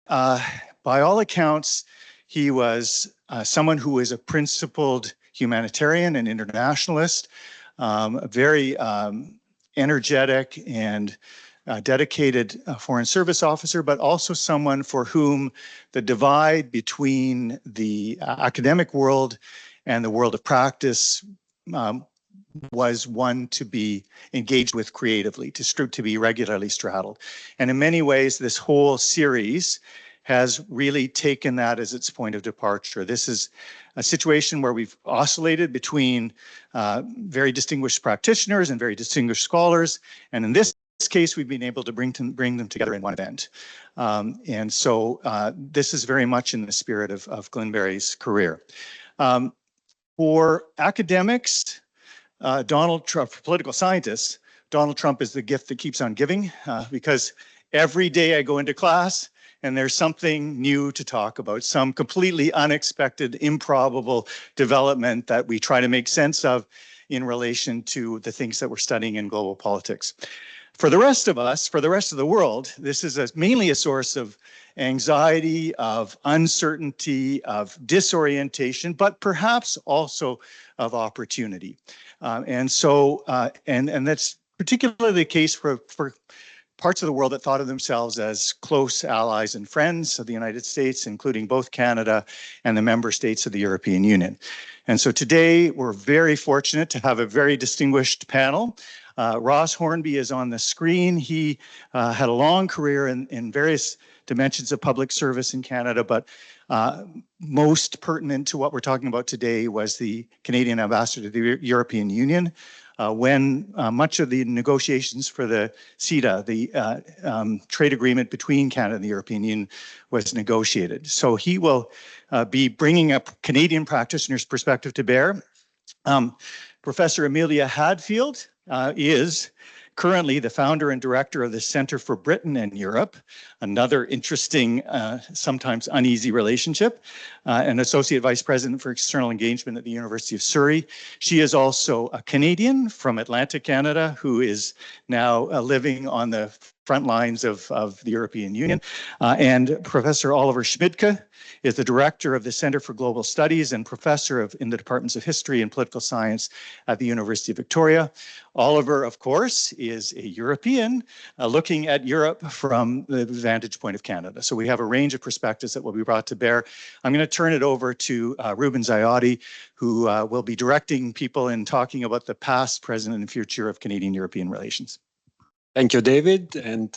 by all accounts, he was someone who was a principled humanitarian and internationalist, a very energetic and dedicated foreign service officer, but also someone for whom the divide between the academic world and the world of practice was one to be engaged with creatively, to be regularly straddled. And in many ways, this whole series has really taken that as its point of departure. This is a situation where we've oscillated between very distinguished practitioners and very distinguished scholars, and in this case, we've been able to bring them together in one event. And so this is very much in the spirit of Glyn Berry's career. For academics, Donald Trump, for political scientists, Donald Trump is the gift that keeps on giving, because every day I go into class and there's something new to talk about, some completely unexpected, improbable development that we try to make sense of in relation to the things that we're studying in global politics. For the rest of us, for the rest of the world, this is mainly a source of anxiety, of uncertainty, of disorientation, but perhaps also of opportunity. And that's particularly the case for parts of the world that thought of themselves as close allies and friends of the United States, including both Canada and the member states of the European Union. And so today we're very fortunate to have a very distinguished panel. Ross Hornby is on the screen. He had a long career in various dimensions of public service in Canada, but most pertinent to what we're talking about today was the Canadian ambassador to the European Union, when much of the negotiations for the CETA, the trade agreement between Canada and the European Union, was negotiated. So he will be bringing a Canadian practitioner's perspective to bear. Professor Amelia Hadfield is currently the founder and director of the Centre for Britain and Europe, another interesting, sometimes uneasy relationship, and associate vice president for external engagement at the University of Surrey. She is also a Canadian from Atlantic Canada who is now living on the front lines of the European Union. And Professor Oliver Schmidtke is the director of the Centre for Global Studies and professor in the departments of history and political science at the University of Victoria. Oliver, of course, is a European looking at Europe from the vantage point of Canada. So we have a range of perspectives that will be brought to bear. I'm going to turn it over to Ruben Zaiotti, who will be directing people in talking about the past, present, and future of Canadian-European relations. Thank you, David. And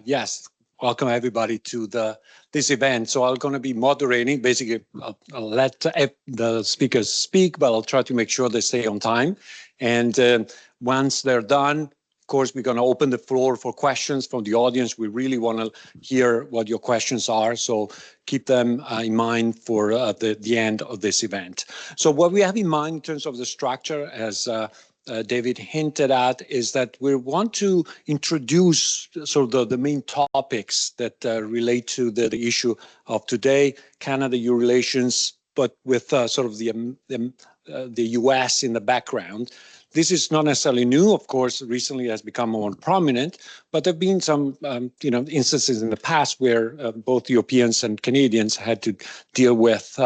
yes, welcome everybody to this event. So I'm going to be moderating. Basically, I'll let the speakers speak, but I'll try to make sure they stay on time. And once they're done, of course, we're going to open the floor for questions from the audience. We really want to hear what your questions are. So keep them in mind for the end of this event. So what we have in mind in terms of the structure, as David hinted at, is that we want to introduce sort of the main topics that relate to the issue of today, Canada-EU relations, but with sort of the US in the background. This is not necessarily new, of course. Recently has become more prominent, but there have been some instances in the past where both Europeans and Canadians had to deal with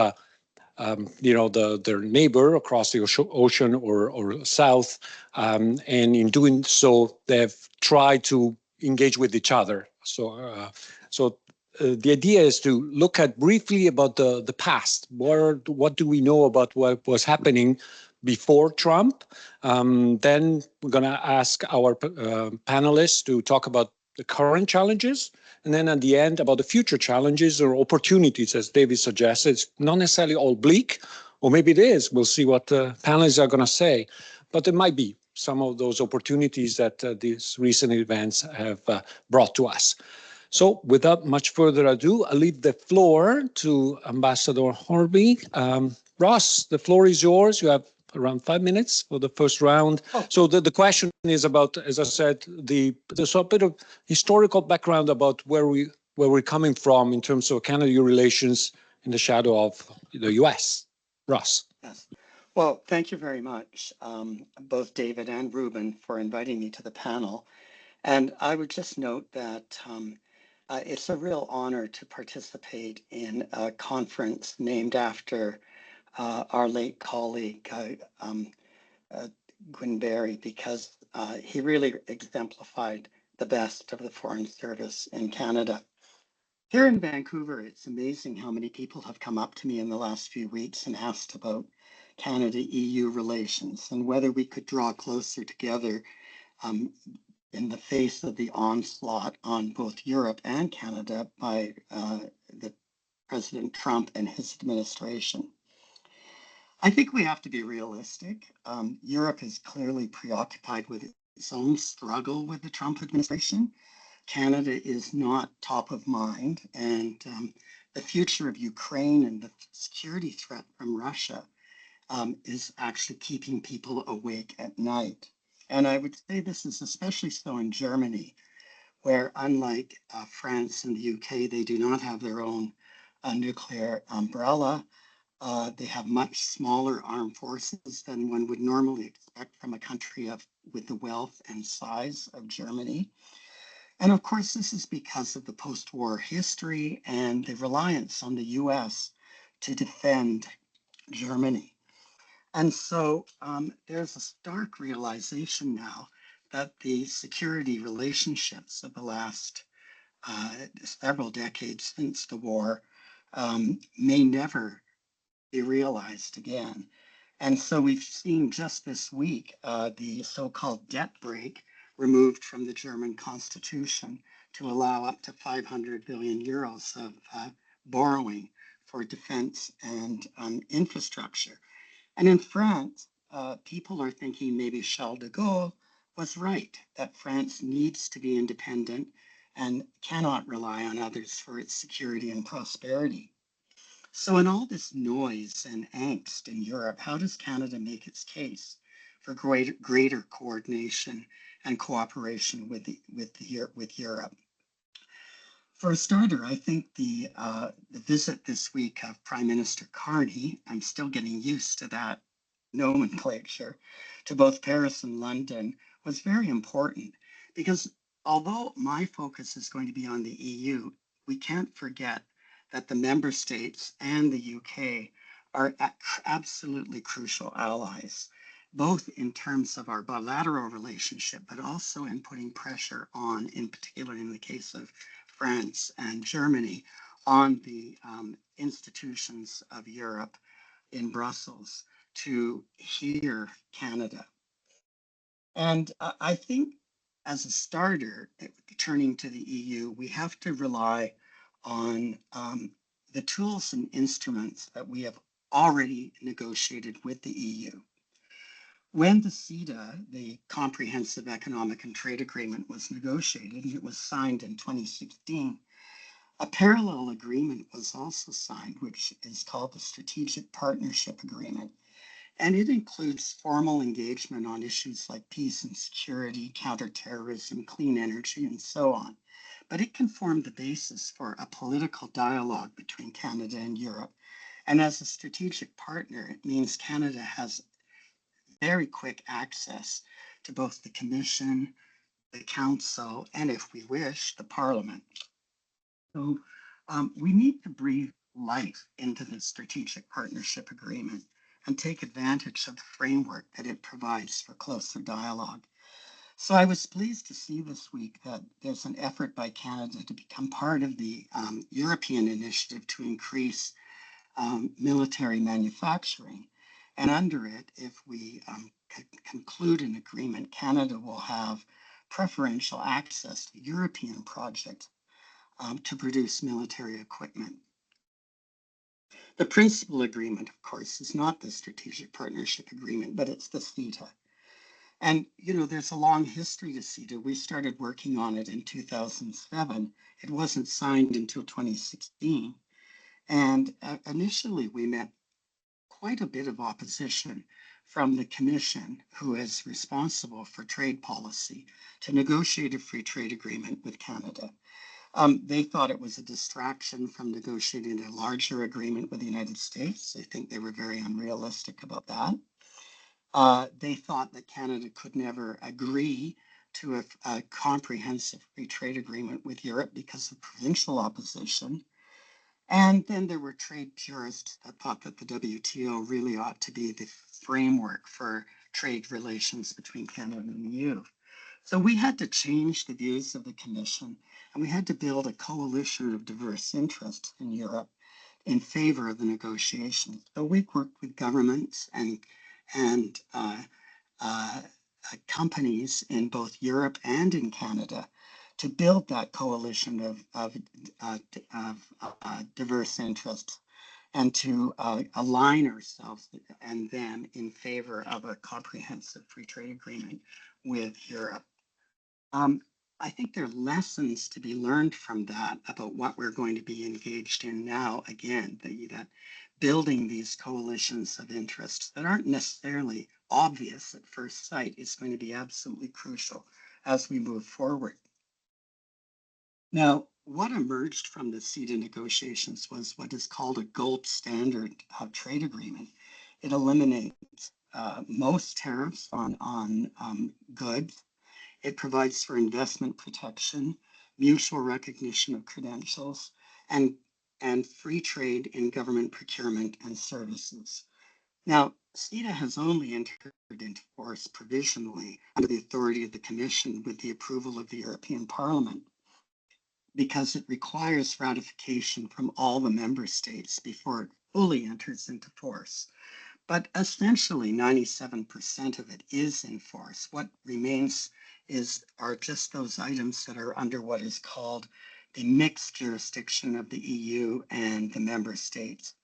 their neighbor across the ocean or south, and in doing so, they've tried to engage with each other. So the idea is to look at briefly about the past. What do we know about what was happening before Trump? Then we're going to ask our panelists to talk about the current challenges, and then at the end about the future challenges or opportunities, as David suggested. It's not necessarily all bleak, or maybe it is. We'll see what the panelists are going to say. But there might be some of those opportunities that these recent events have brought to us. So without much further ado, I'll leave the floor to Ambassador Hornby. Ross, the floor is yours. You have around 5 minutes for the first round. Oh. So the question is about, as I said, there's a bit of historical background about where we're coming from in terms of Canada-EU relations in the shadow of the US. Ross. Yes. Well, thank you very much, both David and Ruben, for inviting me to the panel. And I would just note that It's a real honor to participate in a conference named after our late colleague, Glyn Berry, because he really exemplified the best of the Foreign Service in Canada. Here in Vancouver, it's amazing how many people have come up to me in the last few weeks and asked about Canada-EU relations and whether we could draw closer together in the face of the onslaught on both Europe and Canada by the President Trump and his administration. I think we have to be realistic. Europe is clearly preoccupied with its own struggle with the Trump administration. Canada is not top of mind, and the future of Ukraine and the security threat from Russia is actually keeping people awake at night. And I would say this is especially so in Germany, where unlike France and the UK, they do not have their own nuclear umbrella. They have much smaller armed forces than one would normally expect from a country with the wealth and size of Germany. And of course, this is because of the post-war history and the reliance on the US to defend Germany. And so there's a stark realization now that the security relationships of the last several decades since the war may never be realized again. And so we've seen just this week the so-called debt brake removed from the German constitution to allow up to 500 billion euros of borrowing for defense and infrastructure. And in France, people are thinking maybe Charles de Gaulle was right, that France needs to be independent and cannot rely on others for its security and prosperity. So in all this noise and angst in Europe, how does Canada make its case for greater coordination and cooperation with Europe? For a starter, I think the visit this week of Prime Minister Carney, I'm still getting used to that nomenclature, to both Paris and London was very important because although my focus is going to be on the EU, we can't forget that the member states and the UK are absolutely crucial allies, both in terms of our bilateral relationship, but also in putting pressure on, in particular in the case of France and Germany, on the institutions of Europe in Brussels to hear Canada. And I think as a starter, turning to the EU, we have to rely on the tools and instruments that we have already negotiated with the EU. When the CETA, the Comprehensive Economic and Trade Agreement, was negotiated and it was signed in 2016, a parallel agreement was also signed, which is called the Strategic Partnership Agreement. And it includes formal engagement on issues like peace and security, counterterrorism, clean energy, and so on. But it can form the basis for a political dialogue between Canada and Europe. And as a strategic partner, it means Canada has very quick access to both the Commission, the Council, and if we wish, the Parliament. So we need to breathe life into the Strategic Partnership Agreement and take advantage of the framework that it provides for closer dialogue. So I was pleased to see this week that there's an effort by Canada to become part of the European initiative to increase military manufacturing. And under it, if we conclude an agreement, Canada will have preferential access to European projects to produce military equipment. The principal agreement, of course, is not the Strategic Partnership Agreement, but it's the CETA. And, you know, there's a long history to CETA. We started working on it in 2007. It wasn't signed until 2016. And initially, we met quite a bit of opposition from the Commission, who is responsible for trade policy, to negotiate a free trade agreement with Canada. They thought it was a distraction from negotiating a larger agreement with the United States. I think they were very unrealistic about that. They thought that Canada could never agree to a comprehensive free trade agreement with Europe because of provincial opposition. And then there were trade purists that thought that the WTO really ought to be the framework for trade relations between Canada and the EU. So we had to change the views of the Commission, and we had to build a coalition of diverse interests in Europe in favor of the negotiations. So we worked with governments and companies in both Europe and in Canada to build that coalition of diverse interests and to align ourselves and them in favor of a comprehensive free trade agreement with Europe. I think there are lessons to be learned from that about what we're going to be engaged in now. Again, that building these coalitions of interests that aren't necessarily obvious at first sight is going to be absolutely crucial as we move forward. Now, what emerged from the CETA negotiations was what is called a gold standard trade agreement. It eliminates most tariffs on goods. It provides for investment protection, mutual recognition of credentials, and free trade in government procurement and services. Now, CETA has only entered into force provisionally under the authority of the Commission with the approval of the European Parliament, because it requires ratification from all the member states before it fully enters into force. But essentially 97% of it is in force. What remains are just those items that are under what is called the mixed jurisdiction of the EU and the member states.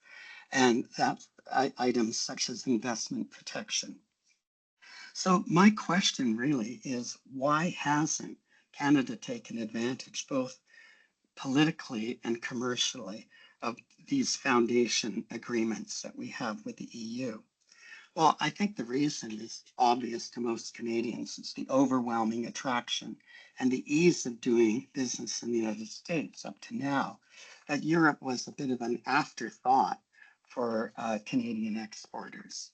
And that's items such as investment protection. So my question really is, why hasn't Canada taken advantage, both politically and commercially, of these foundation agreements that we have with the EU? Well, I think the reason is obvious to most Canadians. It's the overwhelming attraction and the ease of doing business in the United States up to now. That Europe was a bit of an afterthought for Canadian exporters.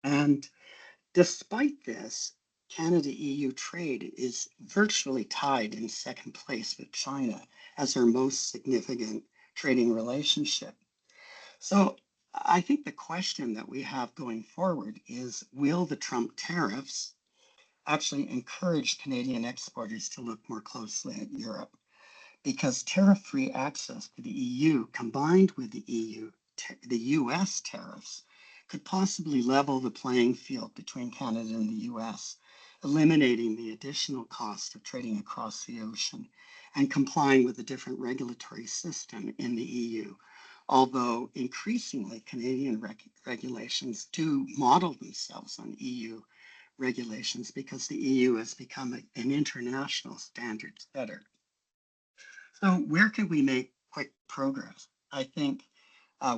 And despite this, Canada-EU trade is virtually tied in second place with China as our most significant trading relationship. So I think the question that we have going forward is, will the Trump tariffs actually encourage Canadian exporters to look more closely at Europe? Because tariff-free access to the EU combined with the US tariffs could possibly level the playing field between Canada and the US, eliminating the additional cost of trading across the ocean and complying with a different regulatory system in the EU. Although increasingly Canadian regulations do model themselves on EU regulations because the EU has become an international standard setter. So where can we make quick progress? I think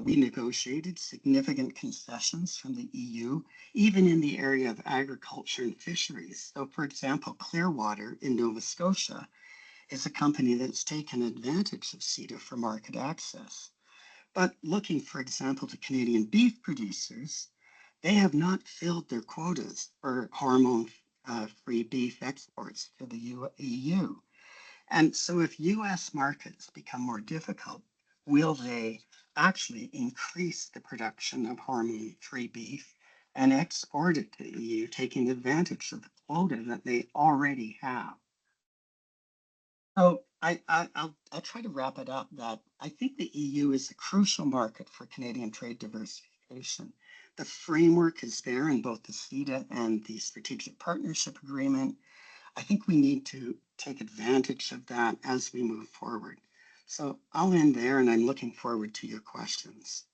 we negotiated significant concessions from the EU, even in the area of agriculture and fisheries. So for example, Clearwater in Nova Scotia is a company that's taken advantage of CETA for market access. But looking, for example, to Canadian beef producers, they have not filled their quotas for hormone-free beef exports to the EU. And so if US markets become more difficult, will they actually increase the production of hormone-free beef and export it to the EU, taking advantage of the quota that they already have? So I'll try to wrap it up that I think the EU is a crucial market for Canadian trade diversification. The framework is there in both the CETA and the Strategic Partnership Agreement. I think we need to take advantage of that as we move forward. So I'll end there, and I'm looking forward to your questions.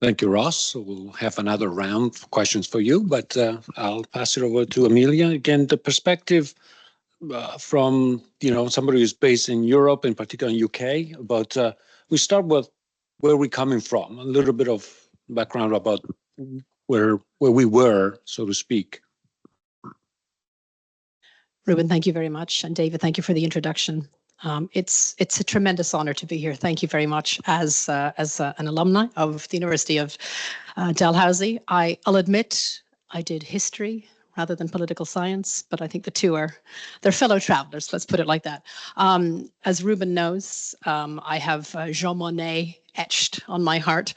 Thank you, Ross. So we'll have another round of questions for you, but I'll pass it over to Amelia. Again, the perspective from somebody who's based in Europe, in particular in UK, but we start with where we're coming from, a little bit of background about where we were, so to speak. Ruben, thank you very much. And David, thank you for the introduction. It's a tremendous honor to be here. Thank you very much as an alumni of the University of Dalhousie. I'll admit I did history, rather than political science, but I think the two they're fellow travelers, let's put it like that. As Ruben knows, I have Jean Monnet etched on my heart.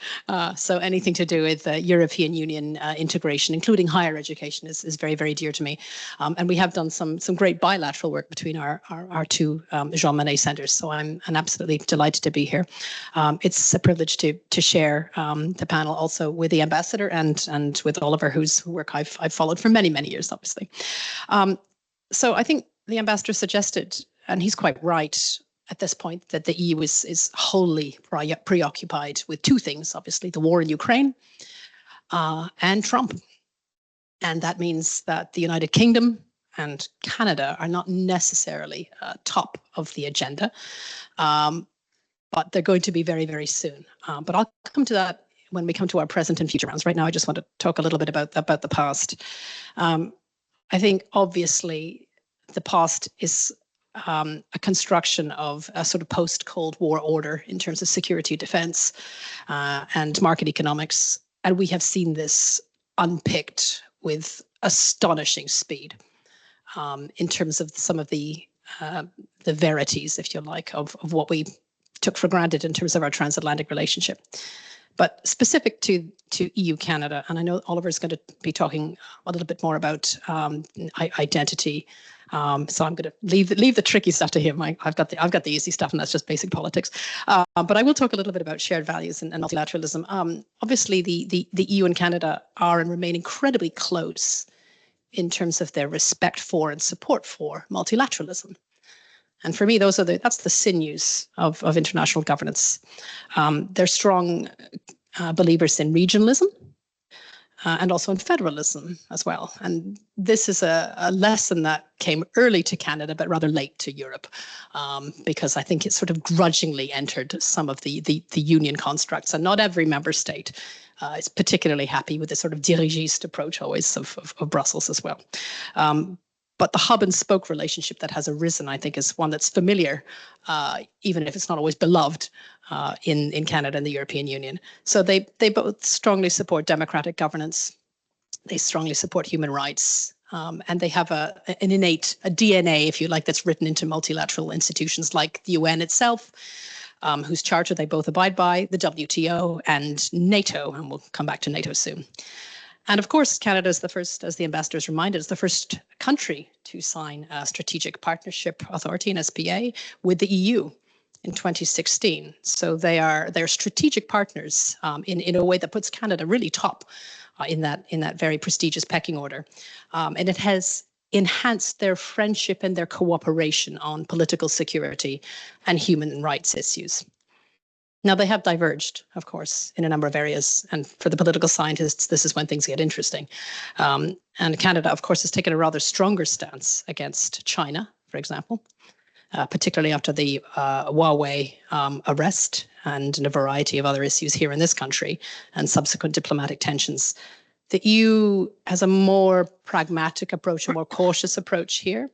So anything to do with European Union integration, including higher education, is very, very dear to me. And we have done some great bilateral work between our two Jean Monnet centres. So I'm absolutely delighted to be here. It's a privilege to share the panel also with the ambassador and with Oliver, whose work I've followed for many, many years, obviously. So I think the ambassador suggested, and he's quite right at this point, that the EU is wholly preoccupied with two things, obviously, the war in Ukraine and Trump. And that means that the United Kingdom and Canada are not necessarily top of the agenda, but they're going to be very, very soon. But I'll come to that when we come to our present and future rounds. Right now, I just want to talk a little bit about the past. I think, obviously, the past is a construction of a sort of post-Cold War order in terms of security, defense, and market economics. And we have seen this unpicked with astonishing speed in terms of some of the verities, if you like, of what we took for granted in terms of our transatlantic relationship. But specific to EU-Canada, and I know Oliver's going to be talking a little bit more about identity. So I'm going to leave the tricky stuff to him. I've got the easy stuff, and that's just basic politics. But I will talk a little bit about shared values and multilateralism. Obviously, the EU and Canada are and remain incredibly close in terms of their respect for and support for multilateralism. And for me, that's the sinews of international governance. They're strong believers in regionalism and also in federalism as well. And this is a lesson that came early to Canada, but rather late to Europe, because I think it sort of grudgingly entered some of the union constructs. And not every member state is particularly happy with the sort of dirigiste approach always of Brussels as well. But the hub and spoke relationship that has arisen, I think, is one that's familiar, even if it's not always beloved in Canada and the European Union. So they both strongly support democratic governance. They strongly support human rights. And they have an innate DNA, if you like, that's written into multilateral institutions like the UN itself, whose charter they both abide by, the WTO and NATO. And we'll come back to NATO soon. And of course, Canada is the first, as the ambassador is reminded, is the first country to sign a strategic partnership authority, an SPA, with the EU in 2016. So they're strategic partners in a way that puts Canada really top in that very prestigious pecking order. And it has enhanced their friendship and their cooperation on political security and human rights issues. Now, they have diverged, of course, in a number of areas. And for the political scientists, this is when things get interesting. And Canada, of course, has taken a rather stronger stance against China, for example, particularly after the Huawei arrest and in a variety of other issues here in this country and subsequent diplomatic tensions. The EU has a more pragmatic approach, a more cautious approach here.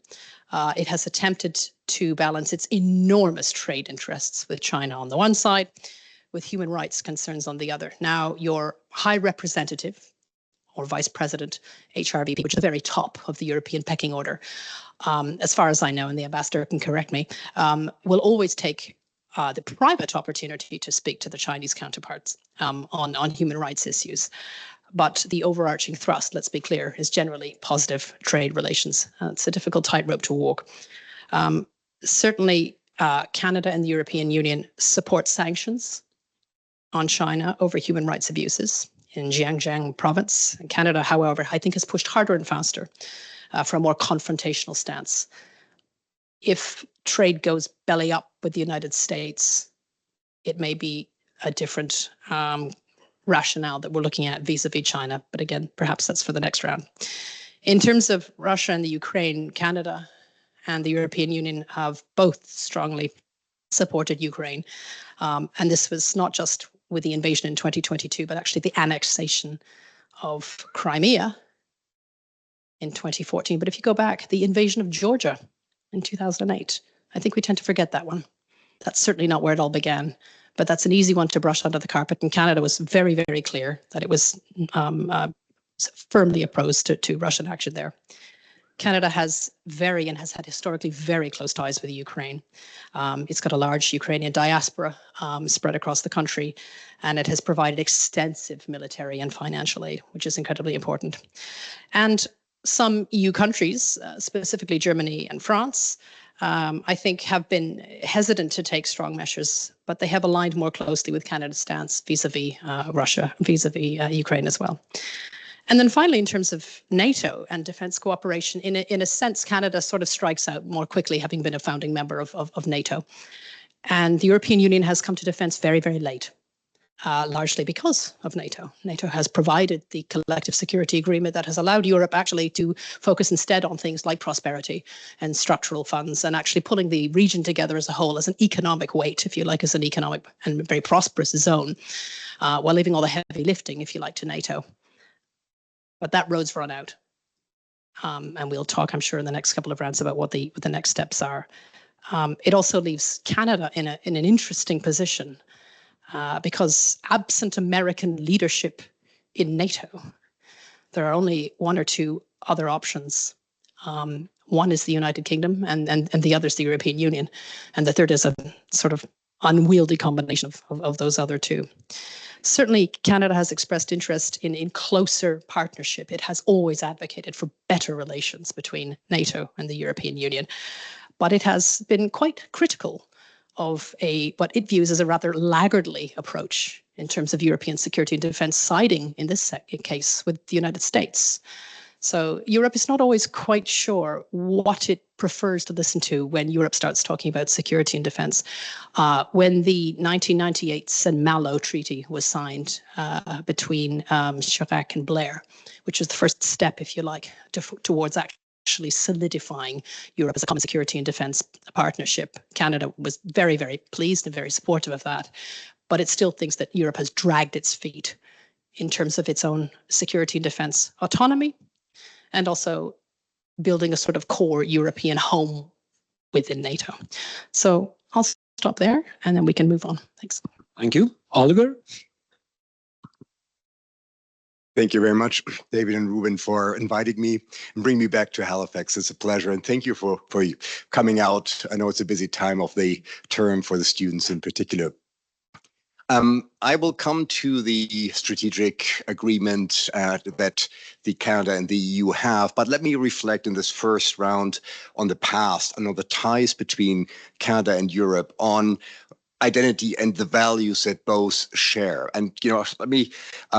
It has attempted to balance its enormous trade interests with China on the one side, with human rights concerns on the other. Now, your high representative or vice president, HRVP, which is the very top of the European pecking order, as far as I know, and the ambassador can correct me, will always take the private opportunity to speak to the Chinese counterparts on human rights issues. But the overarching thrust, let's be clear, is generally positive trade relations. It's a difficult tightrope to walk. Certainly, Canada and the European Union support sanctions on China over human rights abuses in Xinjiang province. And Canada, however, I think has pushed harder and faster for a more confrontational stance. If trade goes belly up with the United States, it may be a different rationale that we're looking at vis-a-vis China. But again, perhaps that's for the next round. In terms of Russia and the Ukraine, Canada and the European Union have both strongly supported Ukraine. And this was not just with the invasion in 2022, but actually the annexation of Crimea in 2014. But if you go back, the invasion of Georgia in 2008, I think we tend to forget that one. That's certainly not where it all began. But that's an easy one to brush under the carpet. And Canada was very, very clear that it was firmly opposed to Russian action there. Canada has has had historically very close ties with Ukraine. It's got a large Ukrainian diaspora spread across the country, and it has provided extensive military and financial aid, which is incredibly important. And some EU countries, specifically Germany and France, I think have been hesitant to take strong measures, but they have aligned more closely with Canada's stance vis-a-vis Russia, vis-a-vis Ukraine as well. And then finally, in terms of NATO and defence cooperation, in a sense, Canada sort of strikes out more quickly, having been a founding member of NATO. And the European Union has come to defence very, very late, largely because of NATO. NATO has provided the collective security agreement that has allowed Europe actually to focus instead on things like prosperity and structural funds, and actually pulling the region together as a whole as an economic weight, if you like, as an economic and very prosperous zone, while leaving all the heavy lifting, if you like, to NATO. But that road's run out. And we'll talk, I'm sure, in the next couple of rounds about what the next steps are. It also leaves Canada in an interesting position because absent American leadership in NATO, there are only one or two other options. One is the United Kingdom and the other is the European Union. And the third is a sort of unwieldy combination of those other two. Certainly, Canada has expressed interest in closer partnership. It has always advocated for better relations between NATO and the European Union, but it has been quite critical of what it views as a rather laggardly approach in terms of European security and defence, siding in this case with the United States. So Europe is not always quite sure what it prefers to listen to when Europe starts talking about security and defence. When the 1998 Saint-Malo Treaty was signed between Chirac and Blair, which was the first step, if you like, towards actually solidifying Europe as a common security and defence partnership, Canada was very, very pleased and very supportive of that. But it still thinks that Europe has dragged its feet in terms of its own security and defence autonomy, and also building a sort of core European home within NATO. So I'll stop there and then we can move on. Thanks. Thank you. Oliver? Thank you very much, David and Ruben, for inviting me and bringing me back to Halifax. It's a pleasure. And thank you for coming out. I know it's a busy time of the term for the students in particular. I will come to the strategic agreement that the Canada and the EU have, but let me reflect in this first round on the past and on the ties between Canada and Europe, on identity and the values that both share. And, let me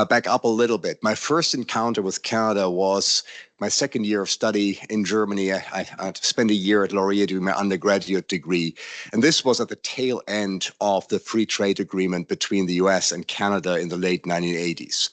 back up a little bit. My first encounter with Canada was my second year of study in Germany. I spent a year at Laurier doing my undergraduate degree. And this was at the tail end of the free trade agreement between the US and Canada in the late 1980s.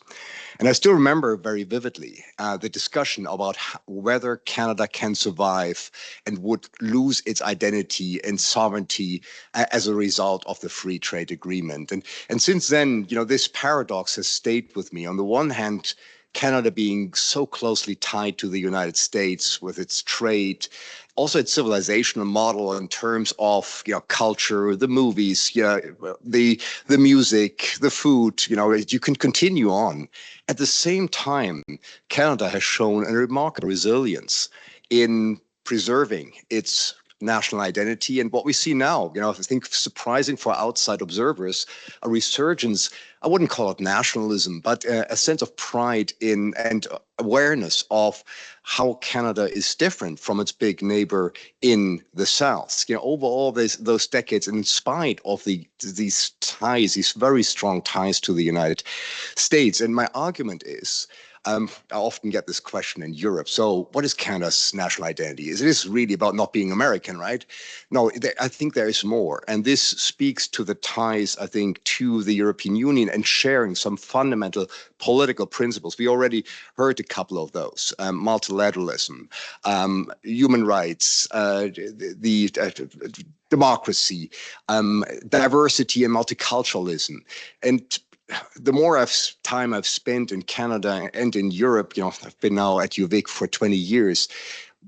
And I still remember very vividly the discussion about whether Canada can survive and would lose its identity and sovereignty as a result of the free trade agreement. And since then, this paradox has stayed with me. On the one hand, Canada being so closely tied to the United States with its trade, also its civilizational model in terms of culture, the movies, the music, the food, you can continue on. At the same time, Canada has shown a remarkable resilience in preserving its national identity. And what we see now, I think surprising for outside observers, a resurgence, I wouldn't call it nationalism, but a sense of pride in and awareness of how Canada is different from its big neighbor in the South. Over all those decades, in spite of these ties, these very strong ties to the United States. And my argument is, I often get this question in Europe. So what is Canada's national identity? Is it really about not being American, right? No, I think there is more. And this speaks to the ties, I think, to the European Union and sharing some fundamental political principles. We already heard a couple of those: multilateralism, human rights, democracy, diversity and multiculturalism. And the more time I've spent in Canada and in Europe, I've been now at UVic for 20 years.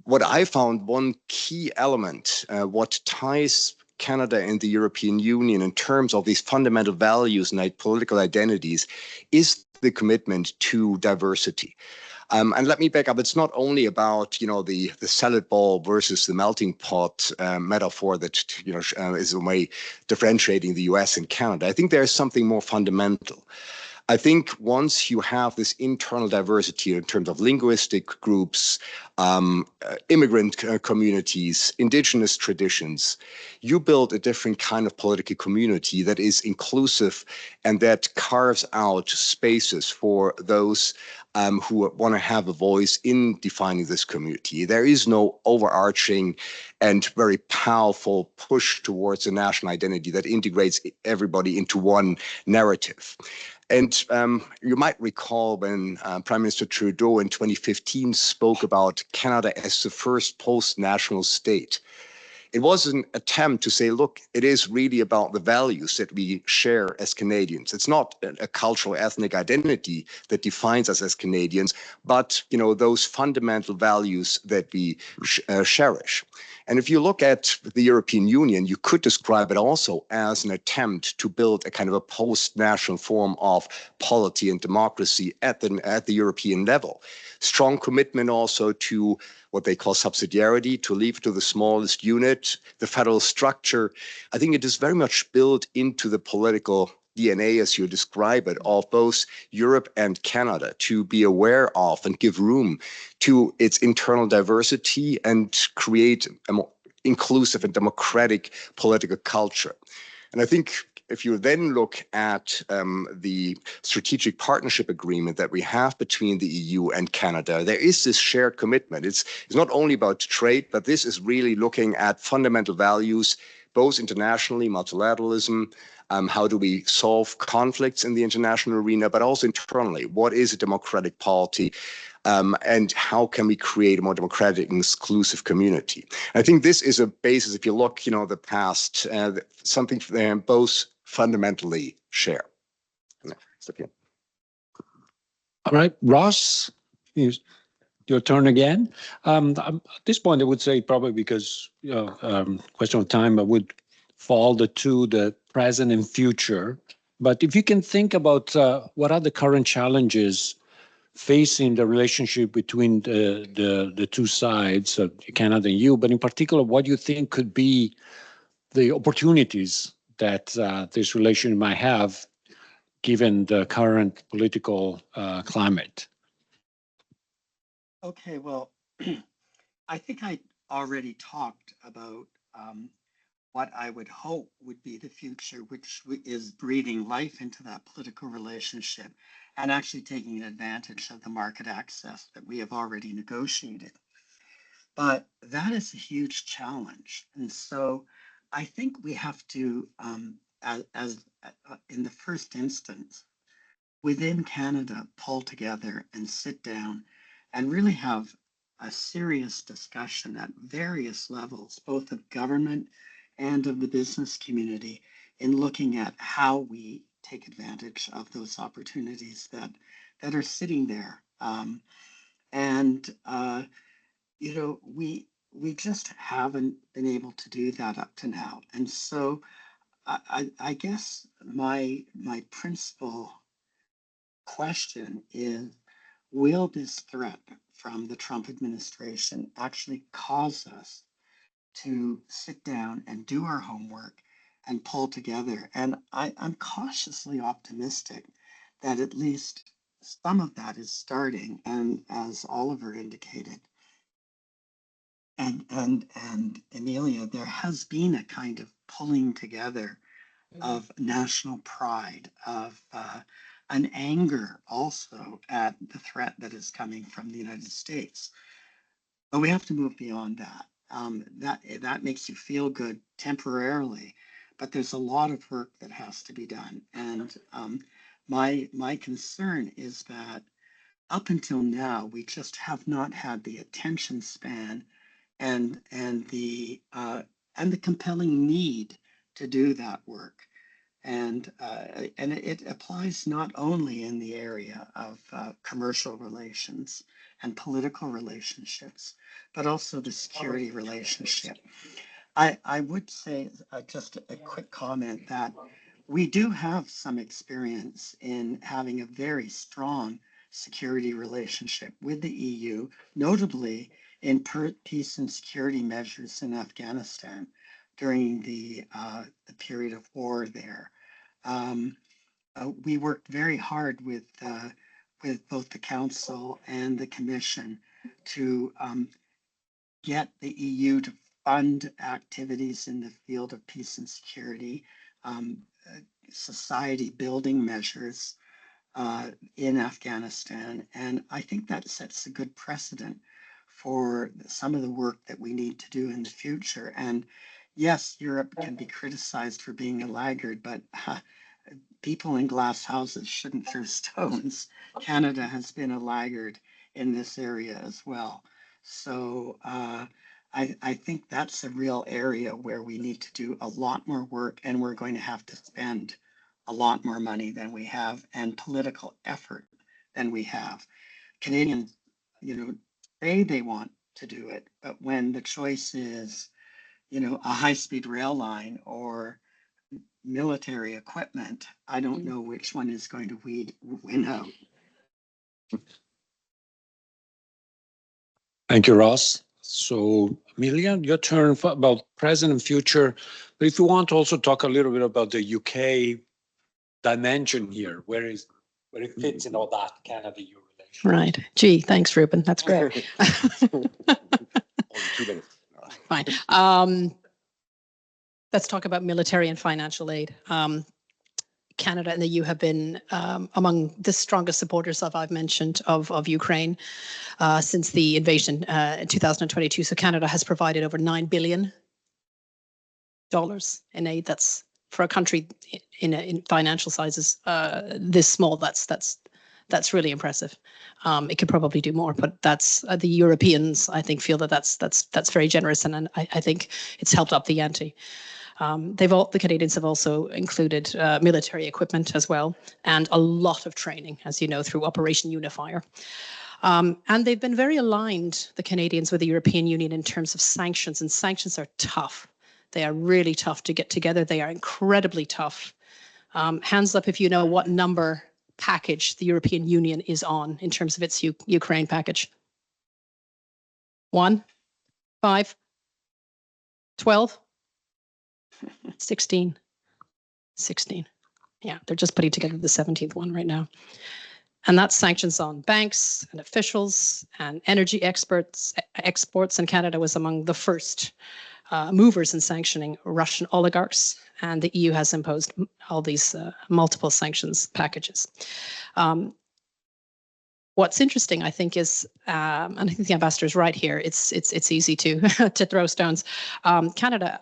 What I found one key element, what ties Canada and the European Union in terms of these fundamental values and political identities is the commitment to diversity. And let me back up. It's not only about, you know, the salad bowl versus the melting pot metaphor that, you know, is a way differentiating the US and Canada. I think there's something more fundamental. I think once you have this internal diversity in terms of linguistic groups, immigrant communities, indigenous traditions, you build a different kind of political community that is inclusive and that carves out spaces for those who want to have a voice in defining this community. There is no overarching and very powerful push towards a national identity that integrates everybody into one narrative. And you might recall when Prime Minister Trudeau in 2015 spoke about Canada as the first post-national state. It was an attempt to say, look, it is really about the values that we share as Canadians. It's not a cultural ethnic identity that defines us as Canadians, but, you know, those fundamental values that we cherish. And if you look at the European Union, you could describe it also as an attempt to build a kind of a post-national form of polity and democracy at the European level. Strong commitment also to what they call subsidiarity, to leave it to the smallest unit, the federal structure. I think it is very much built into the political DNA, as you describe it, of both Europe and Canada, to be aware of and give room to its internal diversity and create a more inclusive and democratic political culture. And I think if you then look at the strategic partnership agreement that we have between the EU and Canada, there is this shared commitment. It's not only about trade, but this is really looking at fundamental values, both internationally, multilateralism, how do we solve conflicts in the international arena, but also internally. What is a democratic polity? And how can we create a more democratic and exclusive community? I think this is a basis, if you look, you know, the past, something both fundamentally share. All right, Ross, your turn again. At this point, I would say probably because, question of time, I would fall to the present and future. But if you can think about what are the current challenges facing the relationship between the two sides, Canada and EU, but in particular, what you think could be the opportunities that this relation might have given the current political climate? Okay, well, I think I already talked about what I would hope would be the future, which is breathing life into that political relationship and actually taking advantage of the market access that we have already negotiated. But that is a huge challenge. And so I think we have to, in the first instance, within Canada, pull together and sit down and really have a serious discussion at various levels, both of government and of the business community, in looking at how we take advantage of those opportunities that are sitting there. You know, we just haven't been able to do that up to now. And so I guess my principal question is, will this threat from the Trump administration actually cause us to sit down and do our homework and pull together? And I'm cautiously optimistic that at least some of that is starting. And as Oliver indicated, and Amelia, there has been a kind of pulling together of national pride, of an anger also at the threat that is coming from the United States. But we have to move beyond that. That makes you feel good temporarily, but there's a lot of work that has to be done. And my concern is that up until now, we just have not had the attention span and the compelling need to do that work. And it applies not only in the area of commercial relations and political relationships, but also the security relationship. I would say just a quick comment that we do have some experience in having a very strong security relationship with the EU, notably in peace and security measures in Afghanistan during the period of war there. We worked very hard with both the Council and the Commission to get the EU to fund activities in the field of peace and security, society building measures in Afghanistan. And I think that sets a good precedent for some of the work that we need to do in the future. And yes, Europe can be criticized for being a laggard, but people in glass houses shouldn't throw stones. Canada has been a laggard in this area as well. So I think that's a real area where we need to do a lot more work, and we're going to have to spend a lot more money than we have and political effort than we have. Canadians, say they want to do it, but when the choice is, a high-speed rail line or military equipment, I don't know which one is going to win out. Thank you, Ross. So, Amelia, your turn about present and future. But if you want to also talk a little bit about the UK dimension here, where it fits in all that Canada-EU relation. Right. Gee, thanks, Ruben. That's great. Only 2 minutes. Fine. Let's talk about military and financial aid. Canada and the EU have been among the strongest supporters I've mentioned of Ukraine since the invasion in 2022. So Canada has provided over $9 billion in aid. That's for a country in financial sizes this small. That's really impressive. It could probably do more, but that's the Europeans, I think, feel that that's very generous, and I think it's helped up the ante. The Canadians have also included military equipment as well, and a lot of training, as you know, through Operation Unifier. And they've been very aligned, the Canadians, with the European Union in terms of sanctions, and sanctions are tough. They are really tough to get together. They are incredibly tough. Hands up if you know what number package the European Union is on in terms of its Ukraine package. 1, 5, 12, 16. Yeah, they're just putting together the 17th one right now. And that's sanctions on banks and officials and energy exports. And Canada was among the first movers in sanctioning Russian oligarchs, and the EU has imposed all these multiple sanctions packages. What's interesting, I think, is, and I think the ambassador is right here, it's easy to to throw stones. Canada,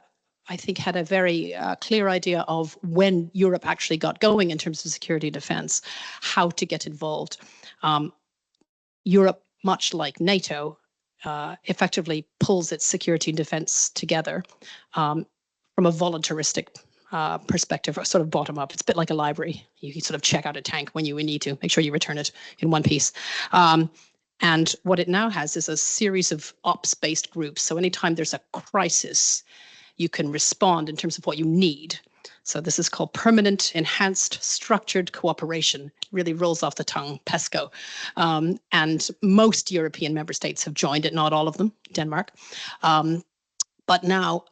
I think, had a very clear idea of when Europe actually got going in terms of security and defense, how to get involved. Europe, much like NATO, effectively pulls its security and defense together from a voluntaristic perspective, sort of bottom up. It's a bit like a library. You can sort of check out a tank when you need to, make sure you return it in one piece. And what it now has is a series of ops-based groups. So anytime there's a crisis, you can respond in terms of what you need. So this is called Permanent Enhanced Structured Cooperation. Really rolls off the tongue, PESCO. And most European member states have joined it, not all of them, Denmark. But now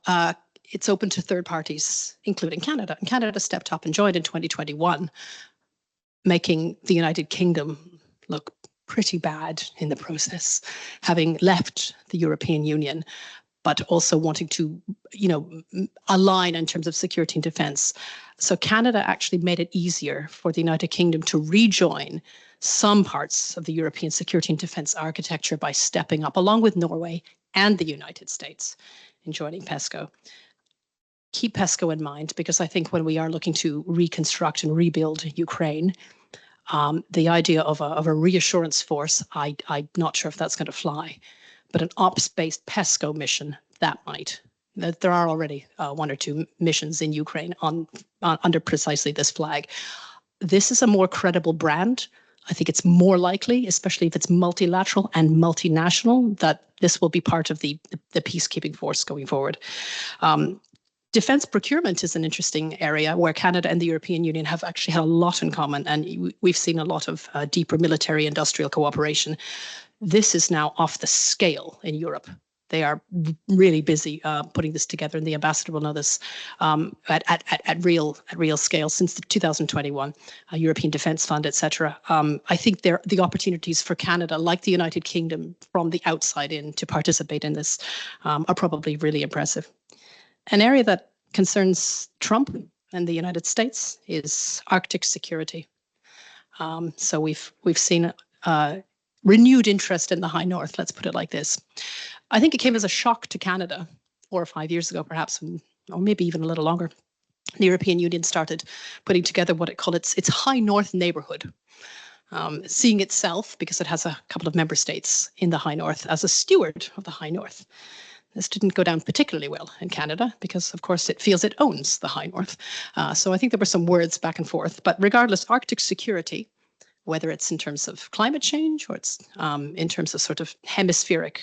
it's open to third parties, including Canada. And Canada stepped up and joined in 2021, making the United Kingdom look pretty bad in the process, having left the European Union, but also wanting to, align in terms of security and defense. So Canada actually made it easier for the United Kingdom to rejoin some parts of the European security and defense architecture by stepping up, along with Norway and the United States, in joining PESCO. Keep PESCO in mind, because I think when we are looking to reconstruct and rebuild Ukraine, the idea of a reassurance force, I'm not sure if that's going to fly. But an ops-based PESCO mission, that might. There are already 1 or 2 missions in Ukraine under precisely this flag. This is a more credible brand I think it's more likely, especially if it's multilateral and multinational, that this will be part of the peacekeeping force going forward. Defense procurement is an interesting area where Canada and the European Union have actually had a lot in common, and we've seen a lot of deeper military industrial cooperation. This is now off the scale in Europe. They are really busy putting this together, and the ambassador will know this at real scale since 2021, European Defence Fund, etc. I think the opportunities for Canada, like the United Kingdom, from the outside in to participate in this are probably really impressive. An area that concerns Trump and the United States is Arctic security. So we've seen renewed interest in the High North, let's put it like this. I think it came as a shock to Canada 4 or 5 years ago, perhaps, or maybe even a little longer. The European Union started putting together what it called its High North neighborhood, seeing itself, because it has a couple of member states in the High North, as a steward of the High North. This didn't go down particularly well in Canada because, of course, it feels it owns the High North. So I think there were some words back and forth. But regardless, Arctic security, whether it's in terms of climate change or it's in terms of sort of hemispheric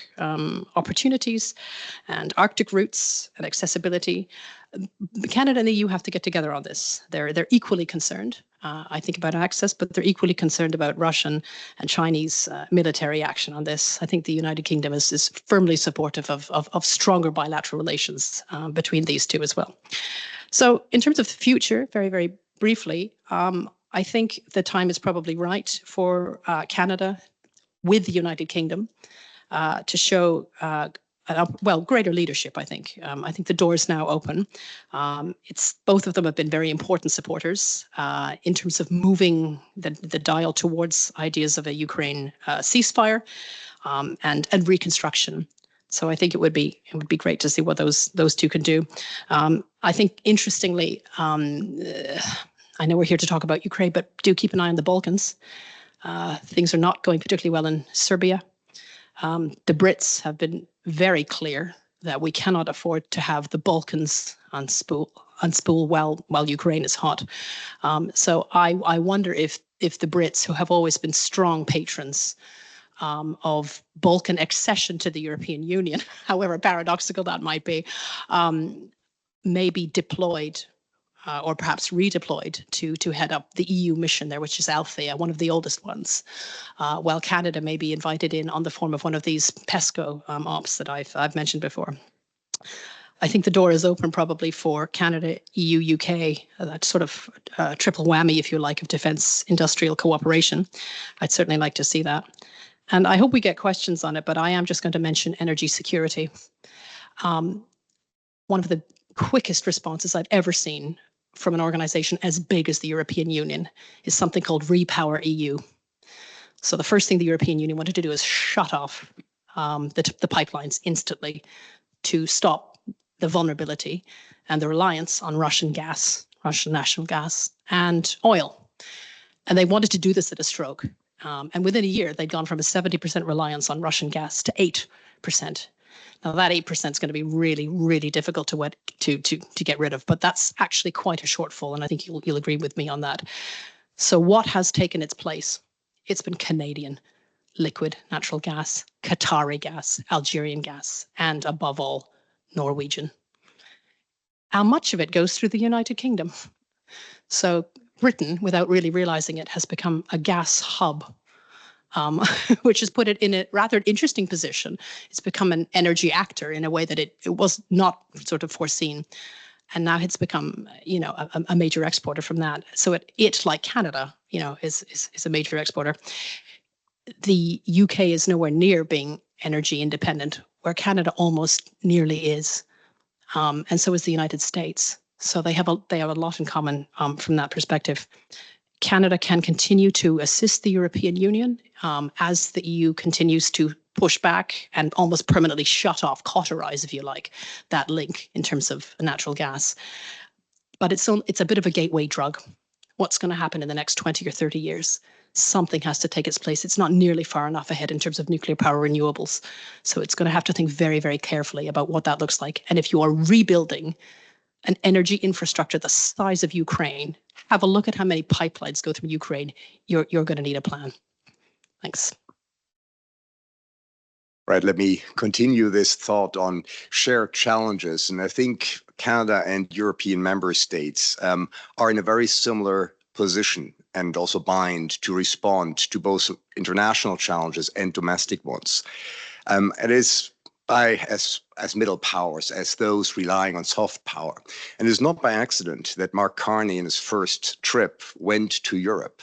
opportunities and Arctic routes and accessibility, Canada and the EU have to get together on this. They're equally concerned, I think, about access, but they're equally concerned about Russian and Chinese military action on this. I think the United Kingdom is firmly supportive of stronger bilateral relations between these two as well. So in terms of the future, very, very briefly, I think the time is probably right for Canada with the United Kingdom to show greater leadership, I think. I think the door is now open. Both of them have been very important supporters in terms of moving the dial towards ideas of a Ukraine ceasefire and reconstruction. So I think it would be great to see what those two can do. I think, interestingly, I know we're here to talk about Ukraine, but do keep an eye on the Balkans. Things are not going particularly well in Serbia. The Brits have been very clear that we cannot afford to have the Balkans unspool while Ukraine is hot. So I wonder if the Brits, who have always been strong patrons of Balkan accession to the European Union, however paradoxical that might be, may be deployed or perhaps redeployed to head up the EU mission there, which is Althea, one of the oldest ones, while Canada may be invited in on the form of one of these PESCO ops that I've mentioned before. I think the door is open probably for Canada, EU, UK, that sort of triple whammy, if you like, of defence industrial cooperation. I'd certainly like to see that. And I hope we get questions on it, but I am just going to mention energy security. One of the quickest responses I've ever seen from an organization as big as the European Union is something called Repower EU. So the first thing the European Union wanted to do is shut off the pipelines instantly to stop the vulnerability and the reliance on Russian gas, Russian national gas and oil. And they wanted to do this at a stroke. And within a year, they'd gone from a 70% reliance on Russian gas to 8%. Now that 8% is going to be really, really difficult to get rid of, but that's actually quite a shortfall, and I think you'll agree with me on that. So what has taken its place? It's been Canadian liquid natural gas, Qatari gas, Algerian gas, and above all, Norwegian. How much of it goes through the United Kingdom? So Britain, without really realizing it, has become a gas hub. Which has put it in a rather interesting position. It's become an energy actor in a way that it was not sort of foreseen. And now it's become, a major exporter from that. So it like Canada, is a major exporter. The UK is nowhere near being energy independent, where Canada almost nearly is. And so is the United States. So they have a lot in common from that perspective. Canada can continue to assist the European Union as the EU continues to push back and almost permanently shut off, cauterize, if you like, that link in terms of natural gas. But it's a bit of a gateway drug. What's going to happen in the next 20 or 30 years? Something has to take its place. It's not nearly far enough ahead in terms of nuclear power renewables. So it's going to have to think very, very carefully about what that looks like. And if you are rebuilding an energy infrastructure the size of Ukraine have a look at how many pipelines go through Ukraine. You're going to need a plan. Thanks. Right, let me continue this thought on shared challenges. And I think Canada and European member states are in a very similar position and also bind to respond to both international challenges and domestic ones. It is as middle powers, as those relying on soft power. And it's not by accident that Mark Carney in his first trip went to Europe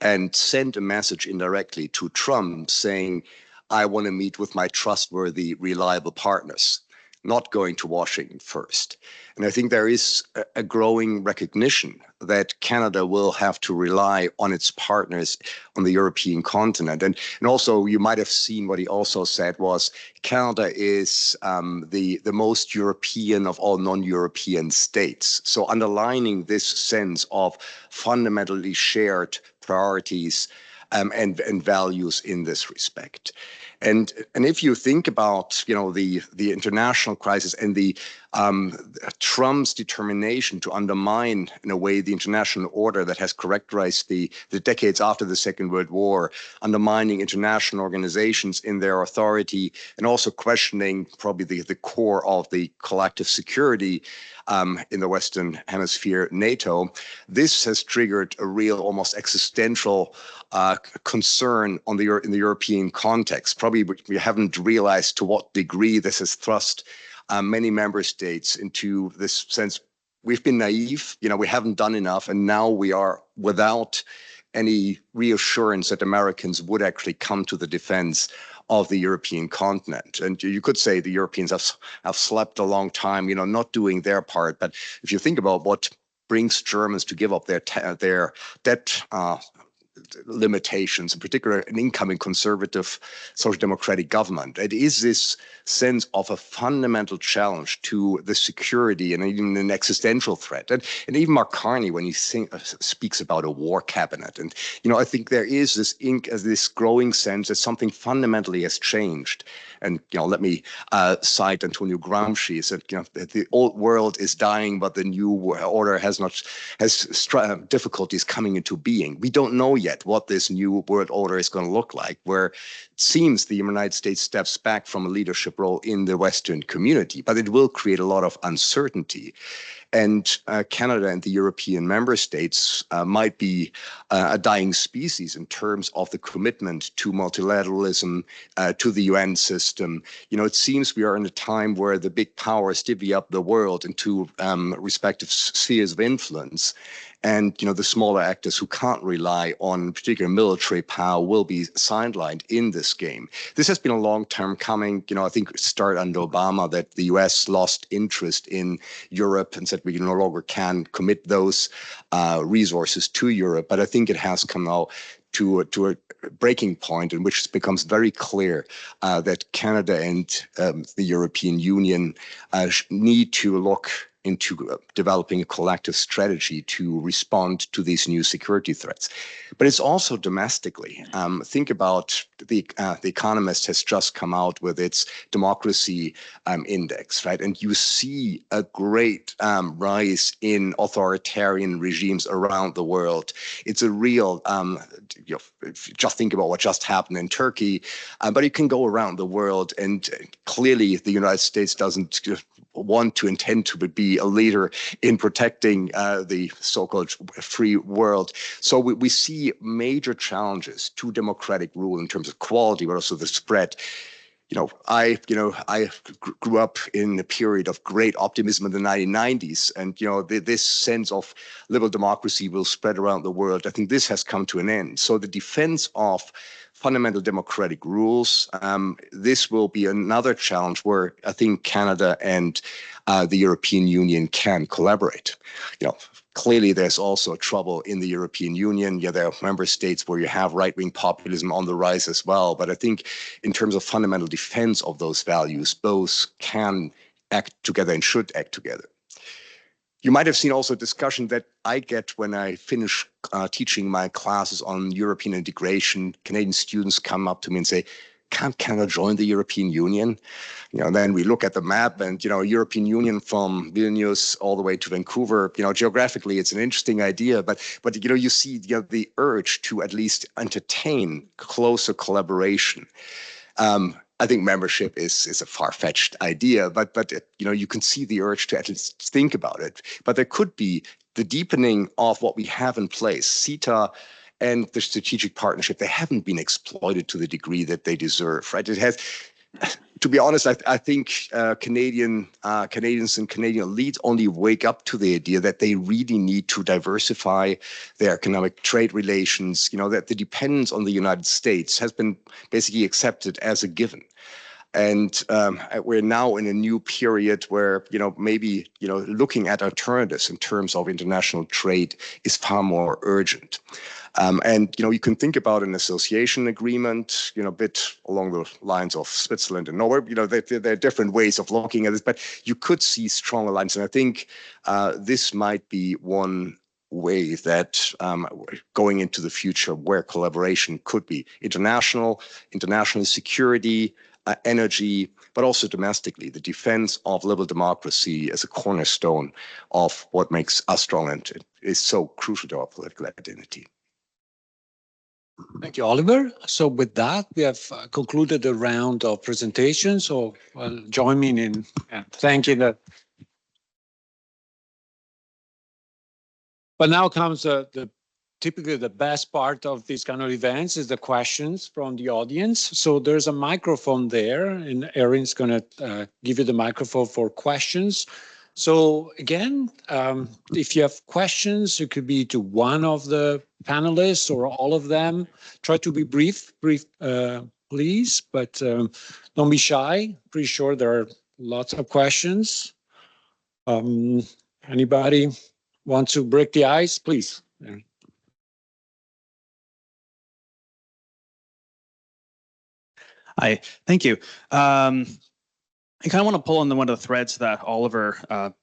and sent a message indirectly to Trump saying, I want to meet with my trustworthy, reliable partners, not going to Washington first. And I think there is a growing recognition that Canada will have to rely on its partners on the European continent. And also, you might have seen what he also said was Canada is the most European of all non-European states. So underlining this sense of fundamentally shared priorities and values in this respect. And if you think about, the international crisis and the Trump's determination to undermine, in a way, the international order that has characterized the decades after the Second World War, undermining international organizations in their authority, and also questioning probably the core of the collective security in the Western Hemisphere, NATO, this has triggered a real, almost existential concern in the European context. Probably we haven't realized to what degree this has thrust many member states into this sense. We've been naive, we haven't done enough, and now we are without any reassurance that Americans would actually come to the defense of the European continent. And you could say the Europeans have slept a long time, not doing their part. But if you think about what brings Germans to give up their debt limitations, in particular an incoming conservative social democratic government, it is this sense of a fundamental challenge to the security and even an existential threat. And even Mark Carney, when he speaks about a war cabinet, and I think there is this growing sense that something fundamentally has changed. And let me cite Antonio Gramsci. He said, the old world is dying, but the new order has difficulties coming into being. We don't know yet what this new world order is going to look like, where it seems the United States steps back from a leadership role in the Western community, but it will create a lot of uncertainty. And Canada and the European member states might be a dying species in terms of the commitment to multilateralism, to the UN system. It seems we are in a time where the big powers divvy up the world into respective spheres of influence. And, the smaller actors who can't rely on particular military power will be sidelined in this game. This has been a long time coming. I think it started under Obama that the US lost interest in Europe and said we no longer can commit those resources to Europe. But I think it has come now to a breaking point in which it becomes very clear that Canada and the European Union need to look into developing a collective strategy to respond to these new security threats. But it's also domestically. Think about the Economist has just come out with its democracy index, right? And you see a great rise in authoritarian regimes around the world. It's a real, just think about what just happened in Turkey, but you can go around the world, and clearly the United States doesn't intend to be a leader in protecting the so-called free world. So we see major challenges to democratic rule in terms of quality, but also the spread. I grew up in a period of great optimism in the 1990s, and this sense of liberal democracy will spread around the world. I think this has come to an end. So the defense of fundamental democratic rules, this will be another challenge where I think Canada and the European Union can collaborate. Clearly, there's also trouble in the European Union. There are member states where you have right-wing populism on the rise as well. But I think in terms of fundamental defense of those values, both can act together and should act together. You might have seen also a discussion that I get when I finish teaching my classes on European integration. Canadian students come up to me and say, can't Canada join the European Union? Then we look at the map and, European Union from Vilnius all the way to Vancouver, geographically, it's an interesting idea, but you see the urge to at least entertain closer collaboration. I think membership is a far-fetched idea, but you can see the urge to at least think about it. But there could be the deepening of what we have in place. CETA and the strategic partnership, they haven't been exploited to the degree that they deserve, right? It has, to be honest, I think Canadians and Canadian elites only wake up to the idea that they really need to diversify their economic trade relations, that the dependence on the United States has been basically accepted as a given. And we're now in a new period where, maybe, looking at alternatives in terms of international trade is far more urgent. And, you can think about an association agreement, a bit along the lines of Switzerland and Norway. There are different ways of looking at this, but you could see strong alliance. And I think this might be one way that going into the future where collaboration could be international security, energy, but also domestically, the defense of liberal democracy as a cornerstone of what makes us strong and is so crucial to our political identity. Thank you, Oliver. So with that, we have concluded the round of presentations. So join me in thanking the. But now comes typically the best part of these kind of events is the questions from the audience. So there's a microphone there, and Erin's going to give you the microphone for questions. So again, if you have questions, it could be to one of the panelists or all of them. Try to be brief, please, but don't be shy. Pretty sure there are lots of questions. Anybody want to break the ice, please? Hi, thank you. I kind of want to pull on one of the threads that Oliver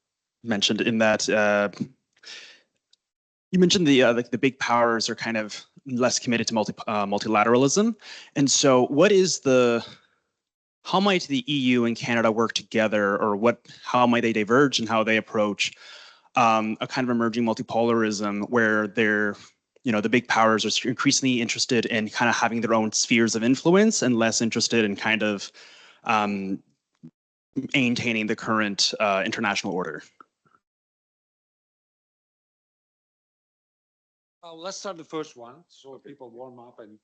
mentioned in that you mentioned the big powers are kind of less committed to multilateralism. And so how might the EU and Canada work together, or how might they diverge and how they approach a kind of emerging multipolarism where the big powers are increasingly interested in kind of having their own spheres of influence and less interested in kind of maintaining the current international order? Let's start the first one, so people warm up and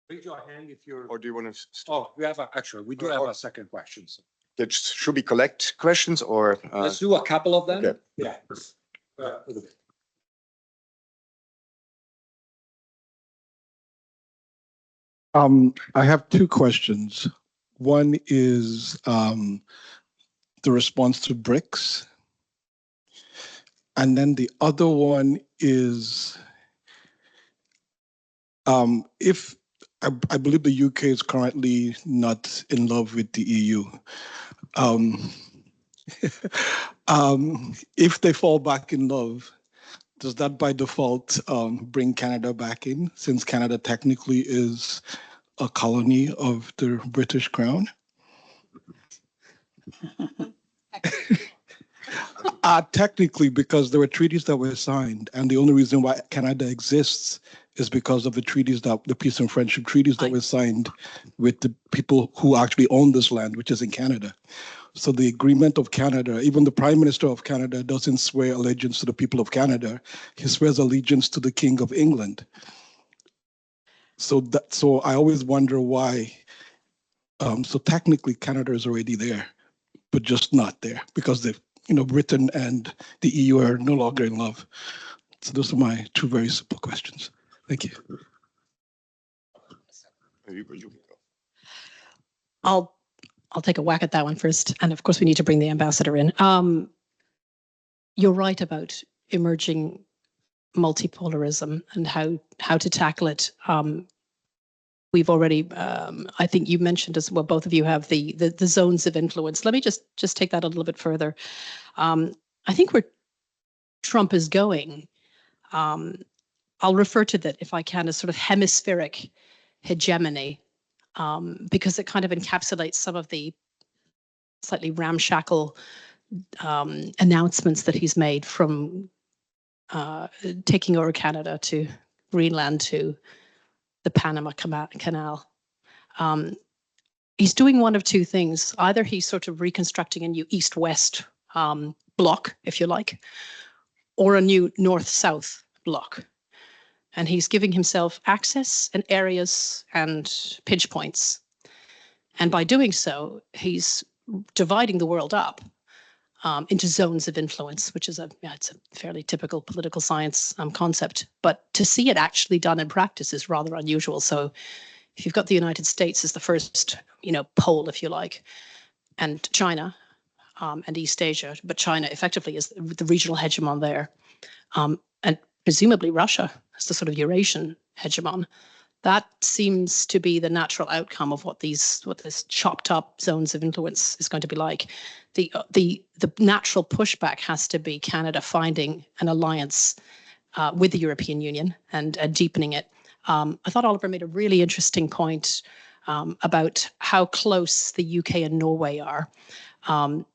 raise your hand if you're. Or do you want to? Oh, we have we do have a second question. So. Should we collect questions or? Let's do a couple of them. Okay. Yeah. I have two questions. One is the response to BRICS. And then the other one is if I believe the UK is currently not in love with the EU. If they fall back in love, does that by default bring Canada back in, since Canada technically is a colony of the British Crown? Technically, because there were treaties that were signed, and the only reason why Canada exists is because of the treaties the peace and friendship treaties that were signed with the people who actually own this land, which is in Canada. So the agreement of Canada, even the Prime Minister of Canada doesn't swear allegiance to the people of Canada. He swears allegiance to the King of England. So I always wonder why. So technically Canada is already there, but just not there because Britain and the EU are no longer in love. So those are my two very simple questions. Thank you. I'll take a whack at that one first. And of course, we need to bring the ambassador in. You're right about emerging multipolarism and how to tackle it. We've already, I think you mentioned as well, both of you have the zones of influence. Let me just take that a little bit further. I think where Trump is going, I'll refer to that, if I can, as sort of hemispheric hegemony. because it kind of encapsulates some of the slightly ramshackle announcements that he's made, from taking over Canada to Greenland to the Panama Canal. He's doing one of two things. Either he's sort of reconstructing a new east-west block, if you like, or a new north-south block. And he's giving himself access and areas and pinch points. And by doing so, he's dividing the world up into zones of influence, which is it's a fairly typical political science concept. But to see it actually done in practice is rather unusual. So if you've got the United States as the first, pole, if you like, and China and East Asia, but China effectively is the regional hegemon there, and presumably Russia as the sort of Eurasian hegemon. That seems to be the natural outcome of what this chopped up zones of influence is going to be like. The natural pushback has to be Canada finding an alliance with the European Union and deepening it. I thought Oliver made a really interesting point about how close the UK and Norway are.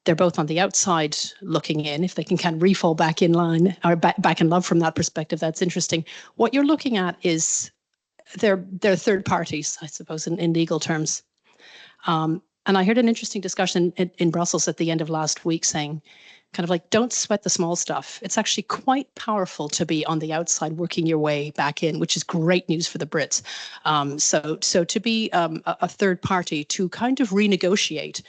They're both on the outside looking in. If they can kind of refall back in line or back in love from that perspective, that's interesting. What you're looking at is they're third parties, I suppose, in legal terms. And I heard an interesting discussion in Brussels at the end of last week saying, kind of like, don't sweat the small stuff. It's actually quite powerful to be on the outside working your way back in, which is great news for the Brits. So to be a third party to kind of renegotiate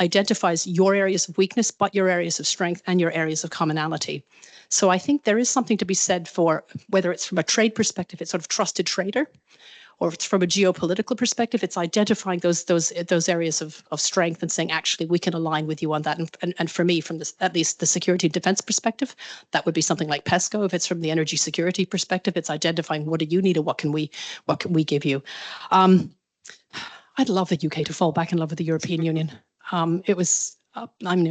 identifies your areas of weakness, but your areas of strength and your areas of commonality. So I think there is something to be said for, whether it's from a trade perspective, it's sort of trusted trader, or if it's from a geopolitical perspective, it's identifying those areas of strength and saying, actually, we can align with you on that. And for me, from this, at least the security and defense perspective, that would be something like PESCO. If it's from the energy security perspective, it's identifying what do you need and what can we give you. I'd love the UK to fall back in love with the European Union. It was,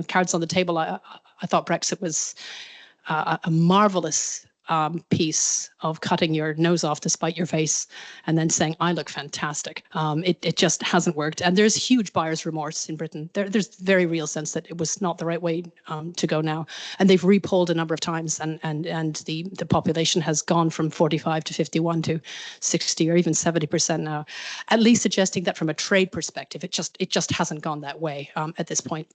cards on the table. I thought Brexit was a marvelous piece of cutting your nose off to spite your face and then saying, I look fantastic. It just hasn't worked. And there's huge buyer's remorse in Britain. There's very real sense that it was not the right way to go now. And they've repolled a number of times, and the population has gone from 45 to 51 to 60 or even 70% now, at least suggesting that from a trade perspective, it just hasn't gone that way at this point.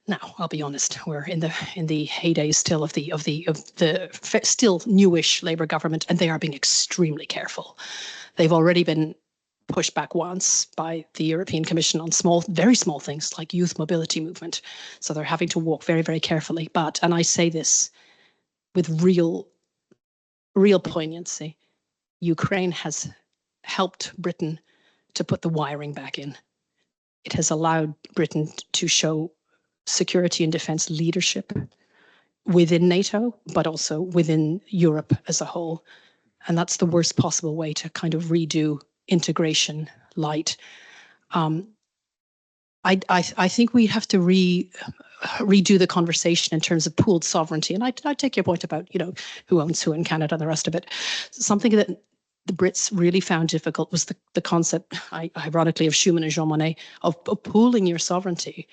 Now, I'll be honest, we're in the heyday still of the still newish Labour government, and they are being extremely careful. They've already been pushed back once by the European Commission on very small things like youth mobility movement. So they're having to walk very, very carefully. But, and I say this with real poignancy, Ukraine has helped Britain to put the wiring back in. It has allowed Britain to show security and defense leadership within NATO, but also within Europe as a whole. And that's the worst possible way to kind of redo integration light. I think we have to redo the conversation in terms of pooled sovereignty. And I take your point about, who owns who in Canada and the rest of it. Something that the Brits really found difficult was the concept, ironically, of Schuman and Jean Monnet, of pooling your sovereignty,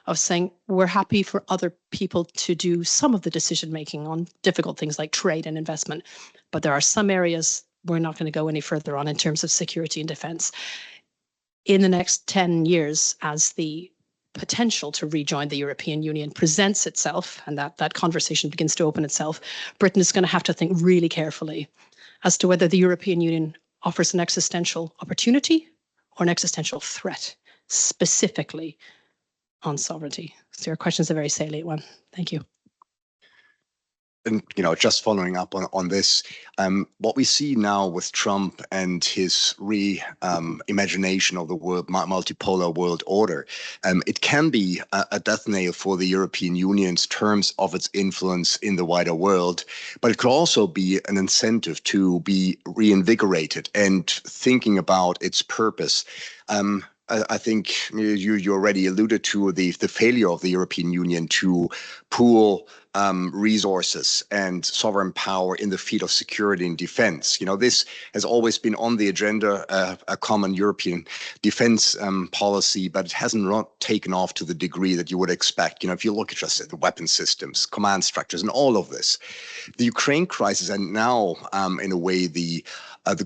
of saying we're happy for other people to do some of the decision making on difficult things like trade and investment, but there are some areas we're not going to go any further on in terms of security and defense. In the next 10 years, as the potential to rejoin the European Union presents itself and that conversation begins to open itself, Britain is going to have to think really carefully as to whether the European Union offers an existential opportunity or an existential threat, specifically on sovereignty. So your question is a very salient one. Thank you. And, just following up on this, what we see now with Trump and his imagination of the world, multipolar world order, it can be a death nail for the European Union's terms of its influence in the wider world, but it could also be an incentive to be reinvigorated and thinking about its purpose. I think you already alluded to the failure of the European Union to pool resources and sovereign power in the field of security and defense. This has always been on the agenda, a common European defense policy, but it hasn't taken off to the degree that you would expect. If you look at just at the weapon systems, command structures, and all of this, the Ukraine crisis, and now in a way the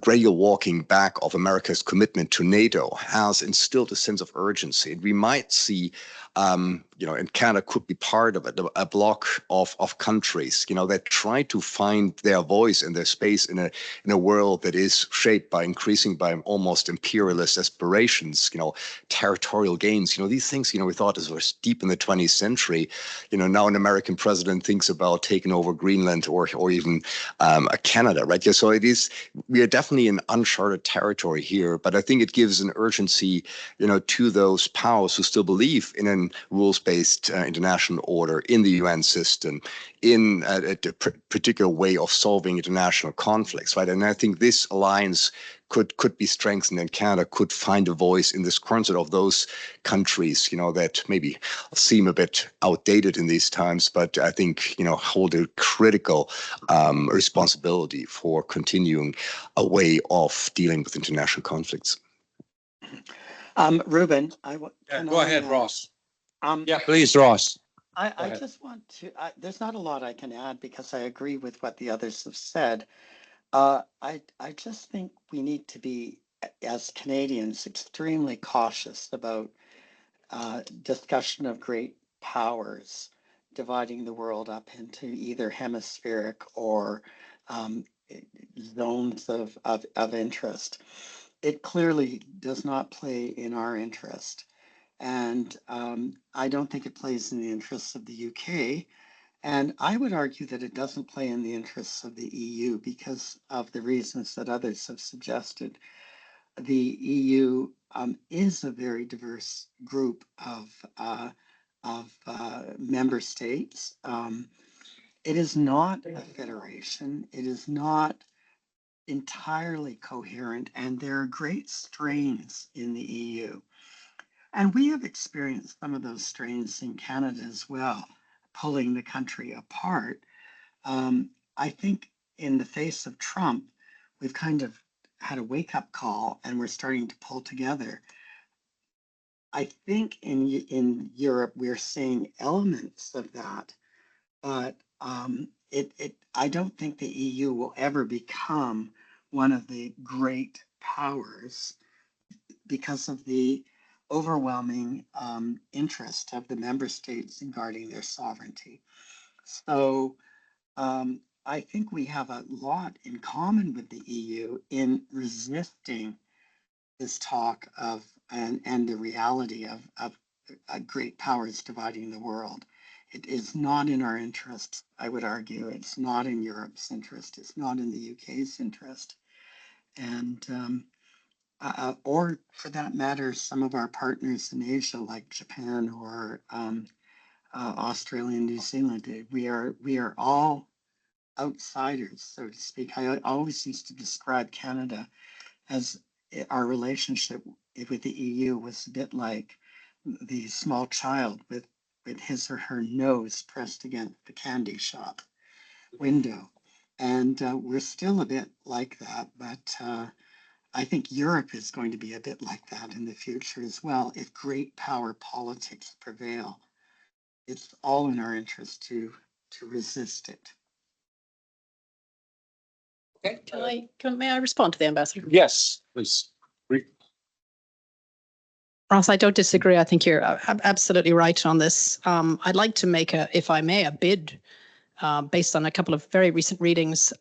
gradual walking back of America's commitment to NATO has instilled a sense of urgency. And we might see, and Canada could be part of it, a bloc of countries, that try to find their voice and their space in a world that is shaped by almost imperialist aspirations, territorial gains, these things, we thought this was deep in the 20th century. Now an American president thinks about taking over Greenland or even Canada, right? Yeah, so we are definitely in uncharted territory here, but I think it gives an urgency, to those powers who still believe in a rules-based international order, in the UN system, in a particular way of solving international conflicts, right? And I think this alliance could be strengthened, and Canada could find a voice in this concert of those countries, that maybe seem a bit outdated in these times, but I think, hold a critical responsibility for continuing a way of dealing with international conflicts. Ruben, go ahead, Ross. Please, Ross. I just want to, there's not a lot I can add because I agree with what the others have said. I just think we need to be, as Canadians, extremely cautious about discussion of great powers dividing the world up into either hemispheric or zones of interest. It clearly does not play in our interest. And I don't think it plays in the interests of the UK. And I would argue that it doesn't play in the interests of the EU because of the reasons that others have suggested. The EU is a very diverse group of member states. It is not a federation. It is not entirely coherent, and there are great strains in the EU. And we have experienced some of those strains in Canada as well, pulling the country apart. I think in the face of Trump, we've kind of had a wake-up call and we're starting to pull together. I think in Europe, we're seeing elements of that, but I don't think the EU will ever become one of the great powers because of the overwhelming interest of the member states in guarding their sovereignty. So I think we have a lot in common with the EU in resisting this talk of and the reality of great powers dividing the world. It is not in our interest, I would argue. It's not in Europe's interest. It's not in the UK's interest. And or for that matter, some of our partners in Asia, like Japan or Australia and New Zealand, we are all outsiders, so to speak. I always used to describe Canada as our relationship with the EU was a bit like the small child with his or her nose pressed against the candy shop window. And we're still a bit like that, but I think Europe is going to be a bit like that in the future as well if great power politics prevail. It's all in our interest to resist it. Okay. May I respond to the ambassador? Yes, please. Ross, I don't disagree. I think you're absolutely right on this. I'd like to make if I may, a bid based on a couple of very recent readings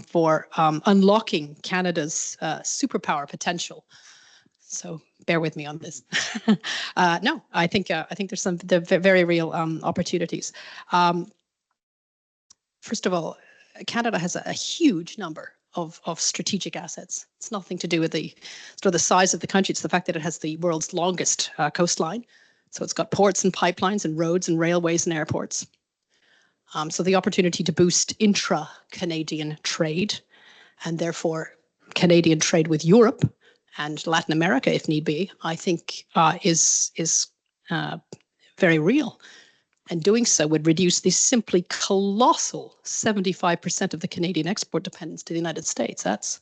for unlocking Canada's superpower potential. So bear with me on this. No, I think there's some very real opportunities. First of all, Canada has a huge number of strategic assets. It's nothing to do with the size of the country. It's the fact that it has the world's longest coastline. So it's got ports and pipelines and roads and railways and airports. So the opportunity to boost intra-Canadian trade and therefore Canadian trade with Europe and Latin America, if need be, I think is very real. And doing so would reduce the simply colossal 75% of the Canadian export dependence to the United States. That's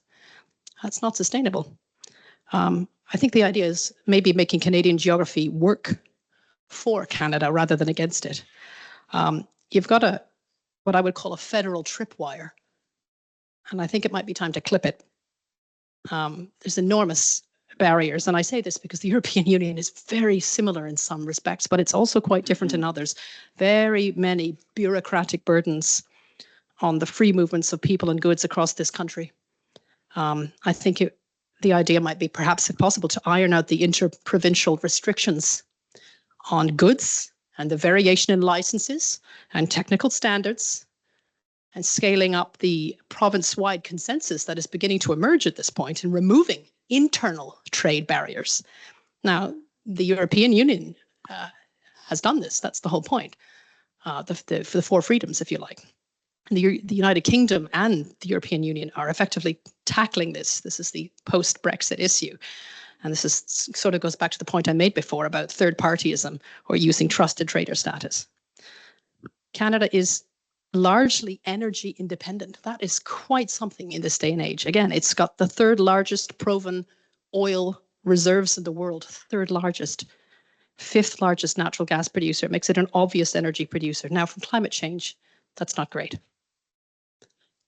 not sustainable. I think the idea is maybe making Canadian geography work for Canada rather than against it. You've got what I would call a federal tripwire, and I think it might be time to clip it. There's enormous barriers, and I say this because the European Union is very similar in some respects, but it's also quite different in others. Very many bureaucratic burdens on the free movements of people and goods across this country. I think the idea might be perhaps, if possible, to iron out the interprovincial restrictions on goods and the variation in licenses and technical standards, and scaling up the province-wide consensus that is beginning to emerge at this point and removing internal trade barriers. Now, the European Union has done this. That's the whole point, for the four freedoms, if you like. The United Kingdom and the European Union are effectively tackling this. This is the post-Brexit issue. And this is sort of goes back to the point I made before about third-partyism or using trusted trader status. Canada is largely energy independent. That is quite something in this day and age. Again, it's got the third largest proven oil reserves in the world, third largest, fifth largest natural gas producer. It makes it an obvious energy producer. Now, from climate change, that's not great.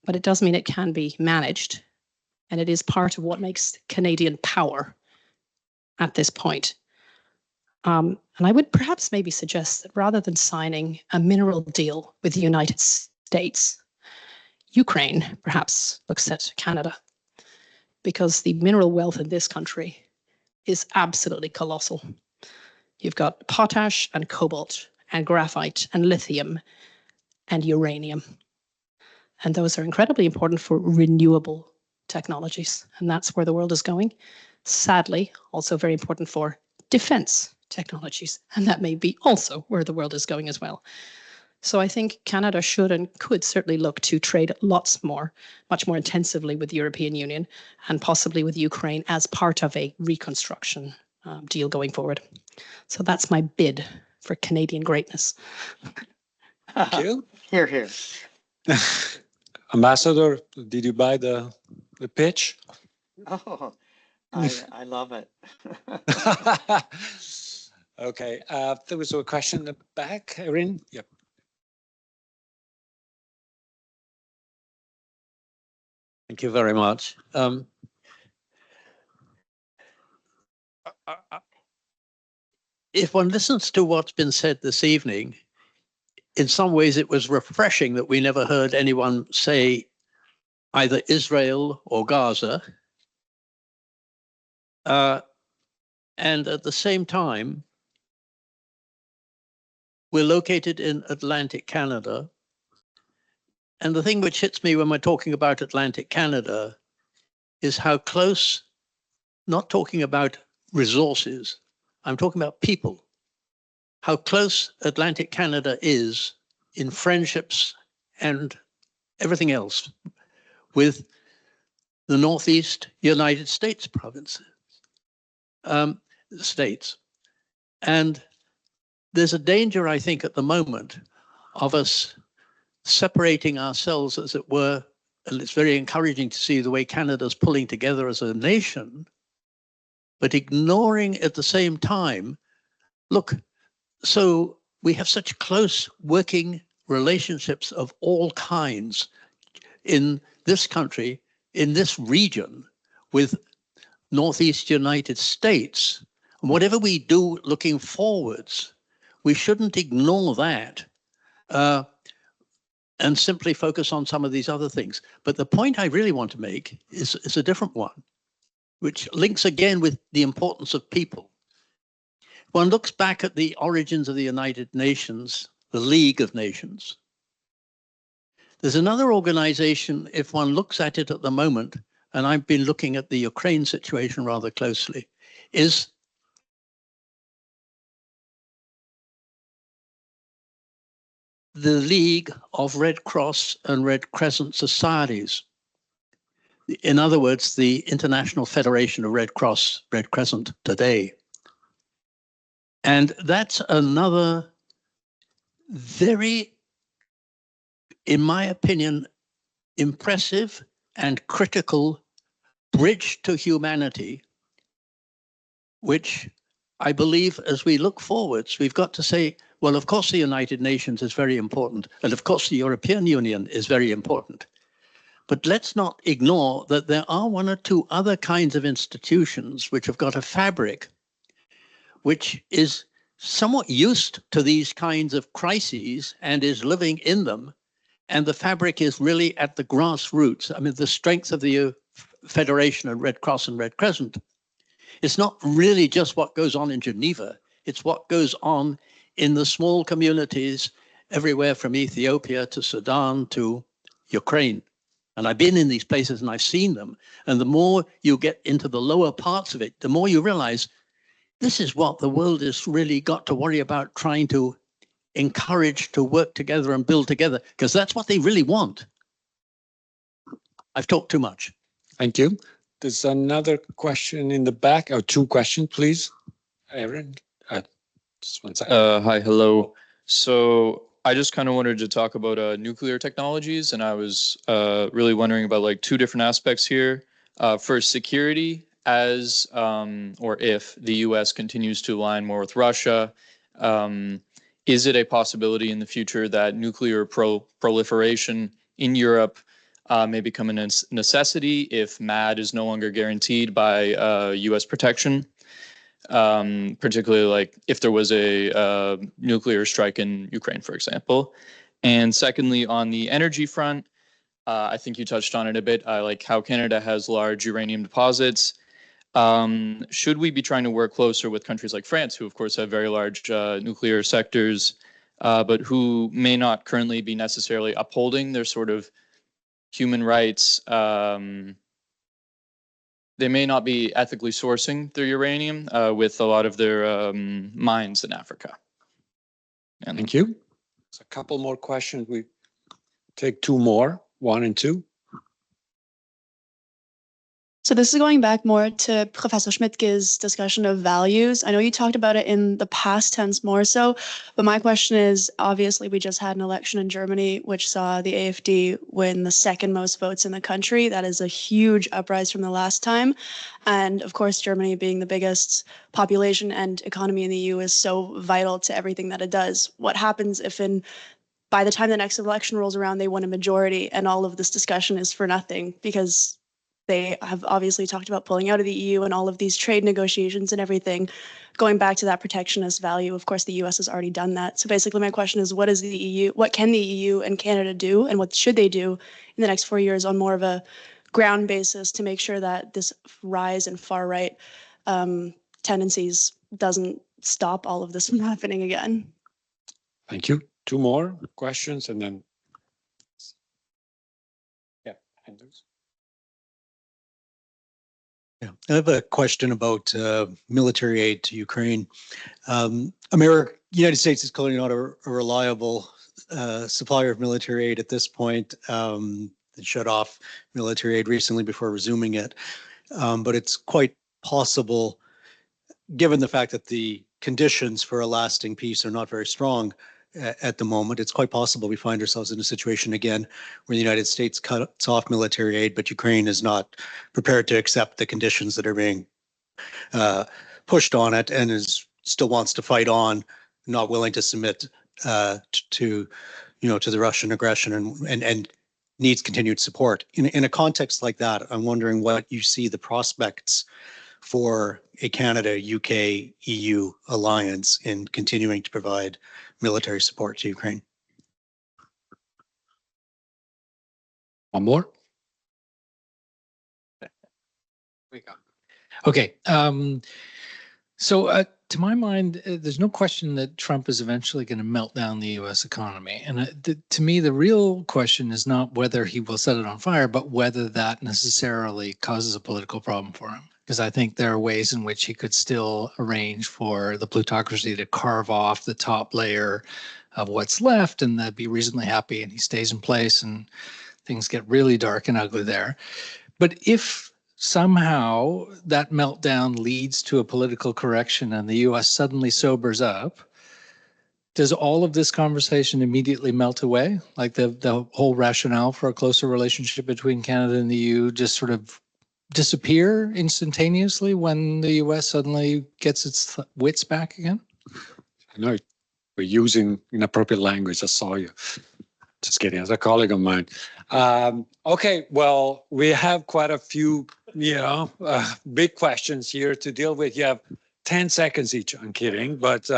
But it does mean it can be managed, and it is part of what makes Canadian power at this point. And I would perhaps maybe suggest that rather than signing a mineral deal with the United States, Ukraine perhaps looks at Canada, because the mineral wealth in this country is absolutely colossal. You've got potash and cobalt and graphite and lithium and uranium. And those are incredibly important for renewable technologies. And that's where the world is going. Sadly, also very important for defense technologies. And that may be also where the world is going as well. So I think Canada should and could certainly look to trade much more intensively with the European Union and possibly with Ukraine as part of a reconstruction deal going forward. So that's my bid for Canadian greatness. Thank you. Hear, hear. Ambassador, did you buy the pitch? Oh, I love it. Okay, there was a question in the back, Erin. Yep. Thank you very much. If one listens to what's been said this evening, in some ways it was refreshing that we never heard anyone say either Israel or Gaza. And at the same time, we're located in Atlantic Canada. And the thing which hits me when we're talking about Atlantic Canada is how close, not talking about resources, I'm talking about people, how close Atlantic Canada is in friendships and everything else with the Northeast United States provinces, states. And there's a danger, I think, at the moment of us separating ourselves, as it were, and it's very encouraging to see the way Canada's pulling together as a nation, but ignoring at the same time, look, so we have such close working relationships of all kinds in this country, in this region, with Northeast United States. And whatever we do looking forwards, we shouldn't ignore that and simply focus on some of these other things. But the point I really want to make is a different one, which links again with the importance of people. One looks back at the origins of the United Nations, the League of Nations. There's another organization, if one looks at it at the moment, and I've been looking at the Ukraine situation rather closely, is the League of Red Cross and Red Crescent Societies. In other words, the International Federation of Red Cross, Red Crescent today. And that's another very, in my opinion, impressive and critical bridge to humanity, which I believe as we look forwards, we've got to say, well, of course, the United Nations is very important. And of course, the European Union is very important. But let's not ignore that there are one or two other kinds of institutions which have got a fabric which is somewhat used to these kinds of crises and is living in them. And the fabric is really at the grassroots. I mean, the strength of the Federation of Red Cross and Red Crescent. It's not really just what goes on in Geneva. It's what goes on in the small communities everywhere from Ethiopia to Sudan to Ukraine. And I've been in these places and I've seen them. And the more you get into the lower parts of it, the more you realize this is what the world has really got to worry about, trying to encourage to work together and build together, because that's what they really want. I've talked too much. Thank you. There's another question in the back. Oh, two questions, please. Aaron, just one second. Hi, hello. So I just kind of wanted to talk about nuclear technologies, and I was really wondering about like two different aspects here. First, security, as or if the U.S. continues to align more with Russia, is it a possibility in the future that nuclear proliferation in Europe may become a necessity if MAD is no longer guaranteed by U.S. protection, particularly like if there was a nuclear strike in Ukraine, for example. And secondly, on the energy front, I think you touched on it a bit, like how Canada has large uranium deposits. Should we be trying to work closer with countries like France, who of course have very large nuclear sectors, but who may not currently be necessarily upholding their sort of human rights? They may not be ethically sourcing their uranium with a lot of their mines in Africa. And thank you. There's a couple more questions. We take two more, 1 and 2. So this is going back more to Professor Schmidtke's discussion of values. I know you talked about it in the past tense more so, but my question is, obviously we just had an election in Germany which saw the AfD win the second most votes in the country. That is a huge uprise from the last time. And of course, Germany being the biggest population and economy in the EU is so vital to everything that it does. What happens if by the time the next election rolls around, they won a majority and all of this discussion is for nothing? Because they have obviously talked about pulling out of the EU and all of these trade negotiations and everything, going back to that protectionist value. Of course, the US has already done that. So basically my question is, what can the EU and Canada do, and what should they do in the next 4 years on more of a ground basis to make sure that this rise in far right tendencies doesn't stop all of this from happening again? Thank you. Two more questions and then, yeah, Anders. Yeah, I have a question about military aid to Ukraine. United States is clearly not a reliable supplier of military aid at this point. It shut off military aid recently before resuming it. But it's quite possible, given the fact that the conditions for a lasting peace are not very strong at the moment, it's quite possible we find ourselves in a situation again where the United States cuts off military aid, but Ukraine is not prepared to accept the conditions that are being pushed on it and still wants to fight on, not willing to submit to the Russian aggression and needs continued support. In a context like that, I'm wondering what you see the prospects for a Canada-UK-EU alliance in continuing to provide military support to Ukraine. One more. Okay. So to my mind, there's no question that Trump is eventually going to melt down the U.S. economy. And to me, the real question is not whether he will set it on fire, but whether that necessarily causes a political problem for him. Because I think there are ways in which he could still arrange for the plutocracy to carve off the top layer of what's left, and they'd be reasonably happy, and he stays in place, and things get really dark and ugly there. But if somehow that meltdown leads to a political correction and the U.S. suddenly sobers up, does all of this conversation immediately melt away? Like the whole rationale for a closer relationship between Canada and the EU just sort of disappear instantaneously when the US suddenly gets its wits back again? I know we're using inappropriate language. I saw you. Just kidding, as a colleague of mine. Okay, well, we have quite a few, big questions here to deal with. You have 10 seconds each. I'm kidding, but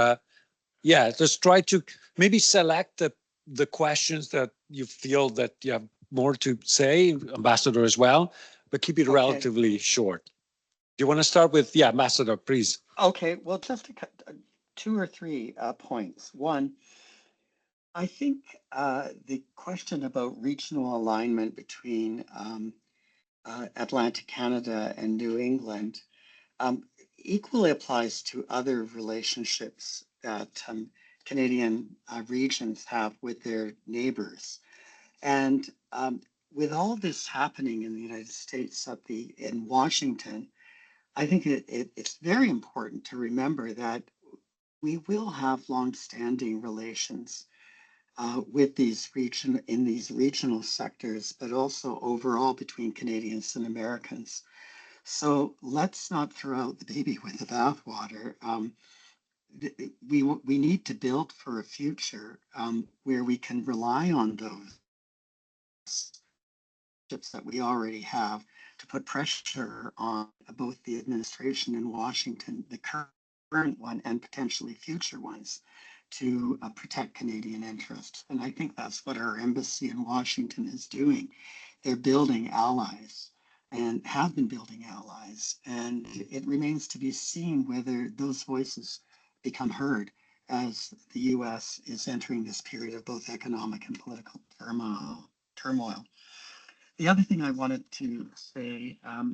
yeah, just try to maybe select the questions that you feel that you have more to say, Ambassador as well, but keep it relatively short. Do you want to start with, Ambassador, please? Okay, well, just two or three points. One, I think the question about regional alignment between Atlantic Canada and New England equally applies to other relationships that Canadian regions have with their neighbors. And with all this happening in the United States in Washington, I think it's very important to remember that we will have longstanding relations with these regional sectors, but also overall between Canadians and Americans. So let's not throw out the baby with the bathwater. We need to build for a future where we can rely on those that we already have to put pressure on both the administration in Washington, the current one, and potentially future ones, to protect Canadian interests. And I think that's what our embassy in Washington is doing. They're building allies and have been building allies. And it remains to be seen whether those voices become heard as the US is entering this period of both economic and political turmoil. The other thing I wanted to say, I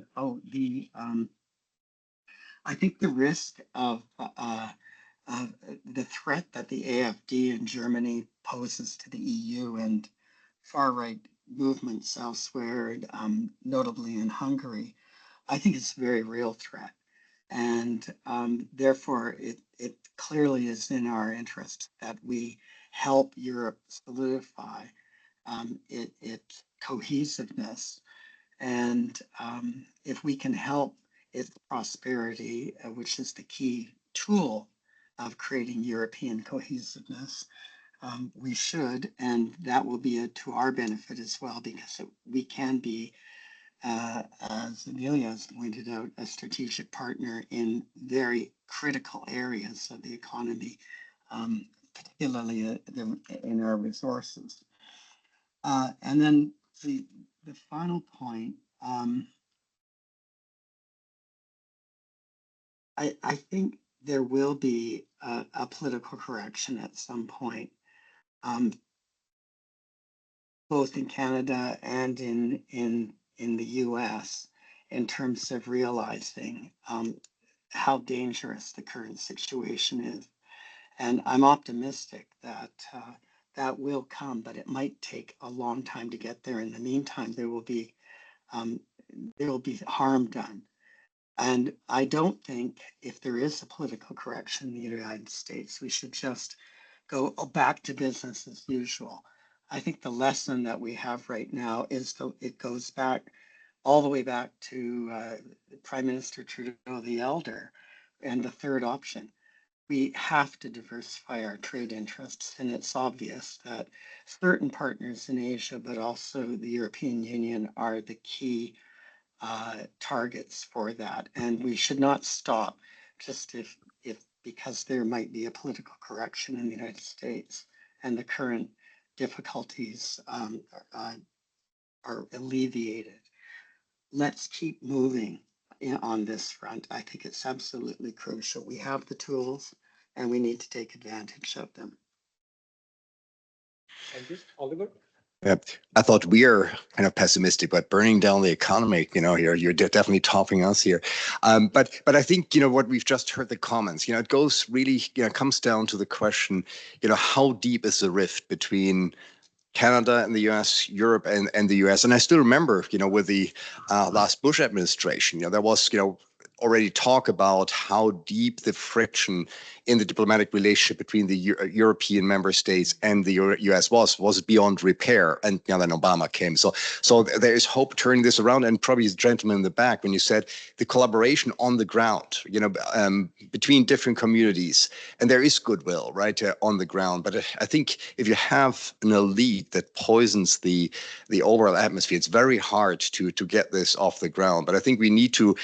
think the risk of the threat that the AfD in Germany poses to the EU and far-right movements elsewhere, notably in Hungary, I think it's a very real threat. And therefore, it clearly is in our interest that we help Europe solidify its cohesiveness. And if we can help its prosperity, which is the key tool of creating European cohesiveness, we should, and that will be to our benefit as well, because we can be, as Amelia has pointed out, a strategic partner in very critical areas of the economy, particularly in our resources. And then the final point, I think there will be a political correction at some point, both in Canada and in the US, in terms of realizing how dangerous the current situation is. And I'm optimistic that that will come, but it might take a long time to get there. In the meantime, there will be harm done. And I don't think if there is a political correction in the United States, we should just go back to business as usual. I think the lesson that we have right now is it goes back all the way back to Prime Minister Trudeau the Elder and the third option. We have to diversify our trade interests, and it's obvious that certain partners in Asia, but also the European Union, are the key targets for that. And we should not stop just if because there might be a political correction in the United States and the current difficulties are alleviated. Let's keep moving on this front. I think it's absolutely crucial. We have the tools and we need to take advantage of them. Thank you. Oliver? Yeah, I thought we are kind of pessimistic, but burning down the economy, you're definitely topping us here. But I think, what we've just heard the comments, it goes really, comes down to the question, how deep is the rift between Canada and the US, Europe and the US? And I still remember, with the last Bush administration, there was, already talk about how deep the friction in the diplomatic relationship between the European member states and the US was beyond repair. And then Obama came. So there is hope turning this around. And probably the gentleman in the back, when you said the collaboration on the ground, between different communities, and there is goodwill, right, on the ground. But I think if you have an elite that poisons the overall atmosphere, it's very hard to get this off the ground. But I think we need to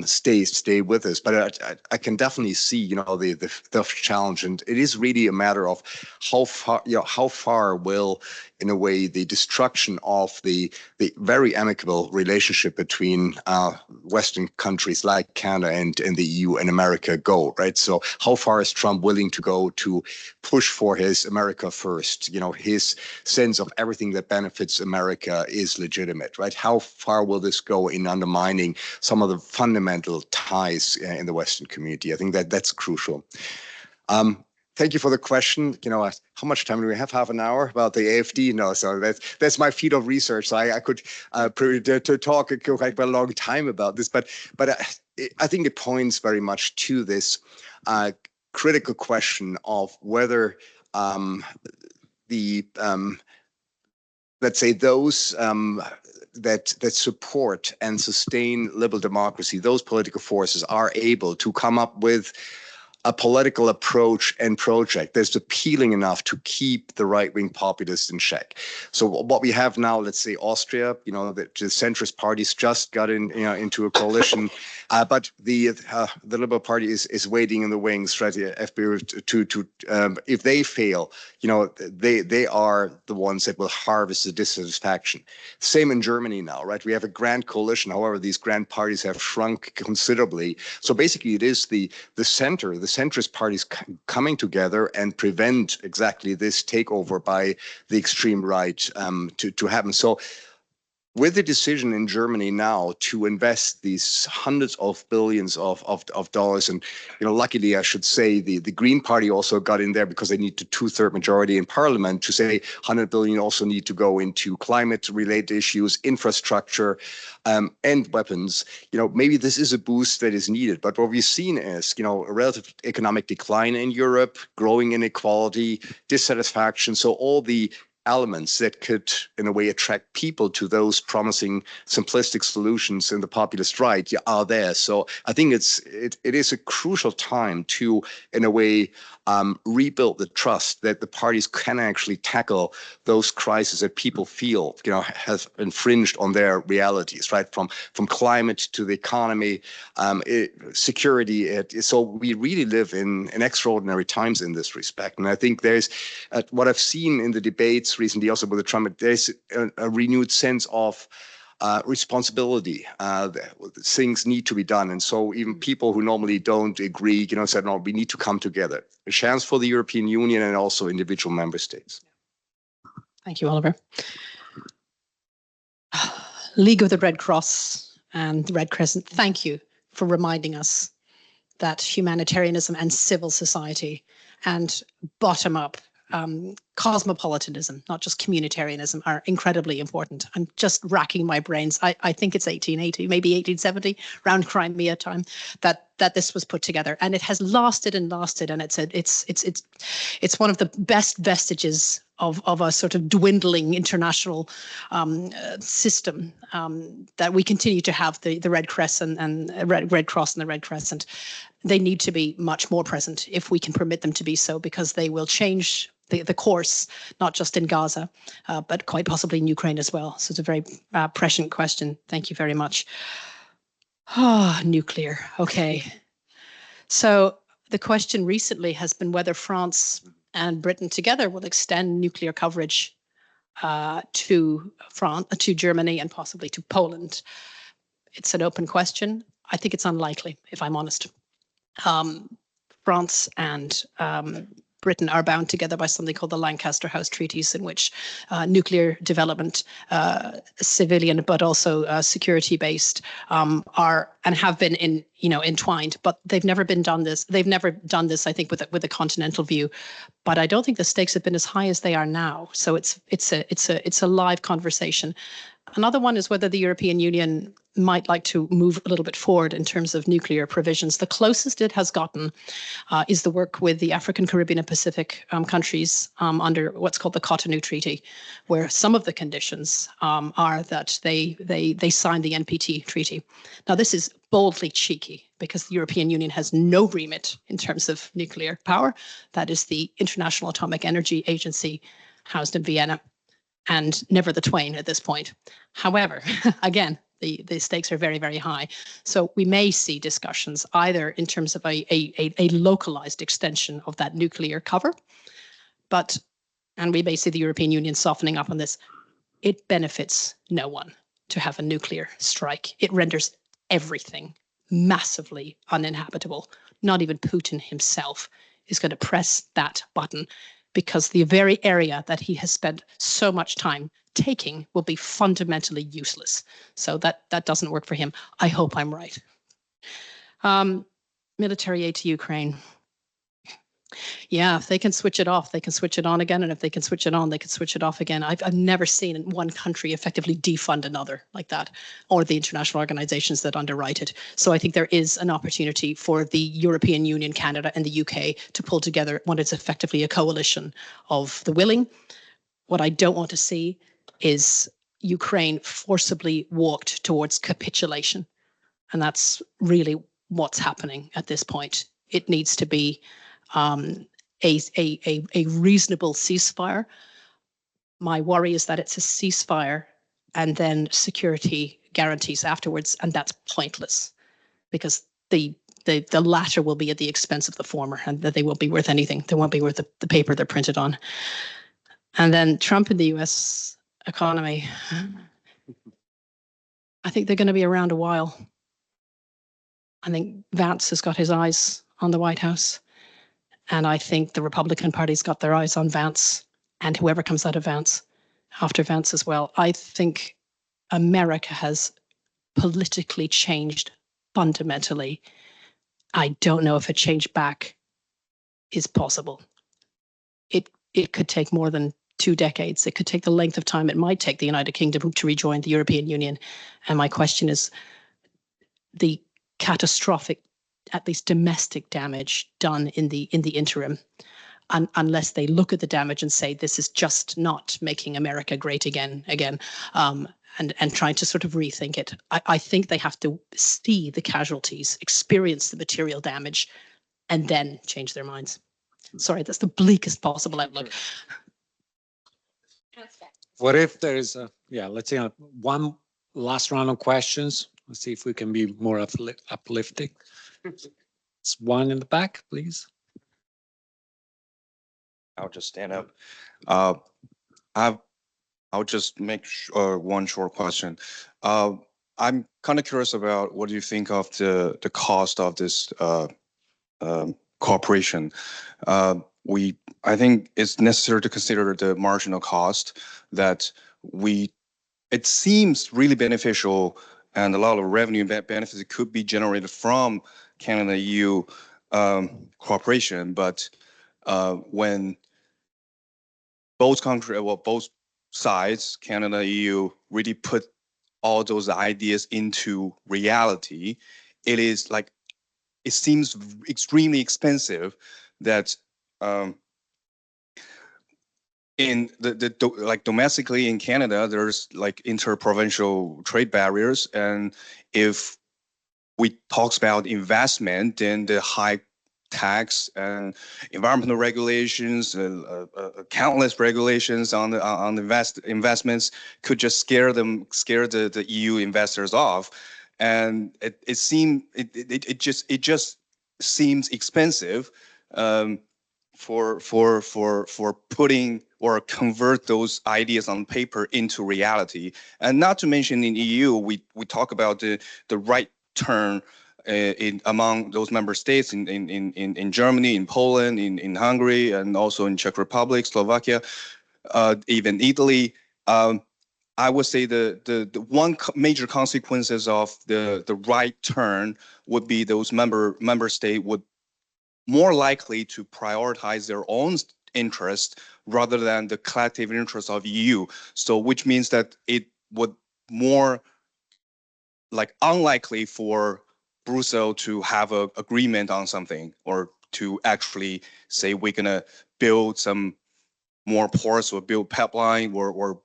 stay with us. But I can definitely see, the challenge, and it is really a matter of how far will, in a way, the destruction of the very amicable relationship between Western countries like Canada and the EU and America go, right? So how far is Trump willing to go to push for his America first? His sense of everything that benefits America is legitimate, right? How far will this go in undermining some of the fundamental ties in the Western community? I think that's crucial. Thank you for the question. How much time do we have? Half an hour about the AFD? No, so that's my field of research. So I could to talk quite a long time about this, but I think it points very much to this critical question of whether let's say those that support and sustain liberal democracy, those political forces are able to come up with a political approach and project that's appealing enough to keep the right-wing populists in check. So what we have now, let's say Austria, the centrist parties just got into a coalition, but the Liberal Party is waiting in the wings, right? FPÖ to if they fail, they are the ones that will harvest the dissatisfaction. Same in Germany now, right? We have a grand coalition. However, these grand parties have shrunk considerably. So basically, it is the center, the centrist parties coming together and prevent exactly this takeover by the extreme right to happen. So with the decision in Germany now to invest these hundreds of billions of dollars, and luckily I should say the Green Party also got in there because they need a 2/3 majority in Parliament to say 100 billion also need to go into climate-related issues, infrastructure, and weapons. Maybe this is a boost that is needed. But what we've seen is a relative economic decline in Europe, growing inequality, dissatisfaction. So all the elements that could, in a way, attract people to those promising simplistic solutions in the populist right are there. So I think it is a crucial time to, in a way, rebuild the trust that the parties can actually tackle those crises that people feel, have infringed on their realities, right? From climate to the economy, security. So we really live in extraordinary times in this respect. And I think there's what I've seen in the debates recently, also with the Trump, there's a renewed sense of responsibility. Things need to be done. And so even people who normally don't agree, said, no, we need to come together. A chance for the European Union and also individual member states. Thank you, Oliver. League of the Red Cross and the Red Crescent, thank you for reminding us that humanitarianism and civil society and bottom-up cosmopolitanism, not just communitarianism, are incredibly important. I'm just racking my brains. I think it's 1880, maybe 1870, around Crimea time, that this was put together, and it has lasted and lasted. And it's one of the best vestiges of a sort of dwindling international system that we continue to have. The Red Crescent and Red Cross and the Red Crescent, they need to be much more present if we can permit them to be so, because they will change the course, not just in Gaza, but quite possibly in Ukraine as well. So it's a very prescient question. Thank you very much. Nuclear. Okay. So the question recently has been whether France and Britain together will extend nuclear coverage to Germany and possibly to Poland. It's an open question. I think it's unlikely, if I'm honest. France and Britain are bound together by something called the Lancaster House Treaties, in which nuclear development, civilian but also security-based, are and have been entwined. But they've never done this. I think, with a continental view. But I don't think the stakes have been as high as they are now. So it's a live conversation. Another one is whether the European Union might like to move a little bit forward in terms of nuclear provisions. The closest it has gotten is the work with the African, Caribbean, and Pacific countries under what's called the Cotonou Treaty, where some of the conditions are that they sign the NPT treaty. Now, this is boldly cheeky because the European Union has no remit in terms of nuclear power. That is the International Atomic Energy Agency housed in Vienna, and never the twain at this point. However, again, the stakes are very, very high. So we may see discussions either in terms of a localized extension of that nuclear cover, and we may see the European Union softening up on this. It benefits no one to have a nuclear strike. It renders everything massively uninhabitable. Not even Putin himself is going to press that button, because the very area that he has spent so much time taking will be fundamentally useless. So that doesn't work for him. I hope I'm right. Military aid to Ukraine. Yeah, if they can switch it off, they can switch it on again. And if they can switch it on, they can switch it off again. I've never seen one country effectively defund another like that, or the international organizations that underwrite it. So I think there is an opportunity for the European Union, Canada, and the UK to pull together what is effectively a coalition of the willing. What I don't want to see is Ukraine forcibly walked towards capitulation. And that's really what's happening at this point. It needs to be a reasonable ceasefire. My worry is that it's a ceasefire and then security guarantees afterwards, and that's pointless, because the latter will be at the expense of the former, and that they won't be worth anything. They won't be worth the paper they're printed on. And then Trump and the US economy. I think they're going to be around a while. I think Vance has got his eyes on the White House. And I think the Republican Party's got their eyes on Vance, and whoever comes out of Vance, after Vance as well. I think America has politically changed fundamentally. I don't know if a change back is possible. It could take more than 2 decades. It could take the length of time it might take the United Kingdom to rejoin the European Union. And my question is, the catastrophic, at least domestic damage done in the interim, unless they look at the damage and say this is just not making America great again, and trying to sort of rethink it. I think they have to see the casualties, experience the material damage, and then change their minds. Sorry, that's the bleakest possible outlook. What if there is let's see, one last round of questions. Let's see if we can be more uplifting. It's one in the back, please. I'll just stand up. I'll just make one short question. I'm kind of curious about what do you think of the cost of this cooperation. I think it's necessary to consider the marginal cost that it seems really beneficial, and a lot of revenue benefits could be generated from Canada-EU cooperation. But when both sides, Canada, EU, really put all those ideas into reality, it seems extremely expensive that in domestically in Canada, there's like interprovincial trade barriers, and if we talk about investment, then the high tax and environmental regulations, countless regulations on the investments could just scare the EU investors off, and it just seems expensive for putting or convert those ideas on paper into reality. And not to mention in EU, we talk about the right turn among those member states in Germany, in Poland, in Hungary, and also in Czech Republic, Slovakia, even Italy. I would say the one major consequences of the right turn would be those member state would more likely to prioritize their own interest rather than the collective interest of EU. So which means that it would more like unlikely for Brussels to have an agreement on something, or to actually say we're gonna build some more ports or build pipeline, or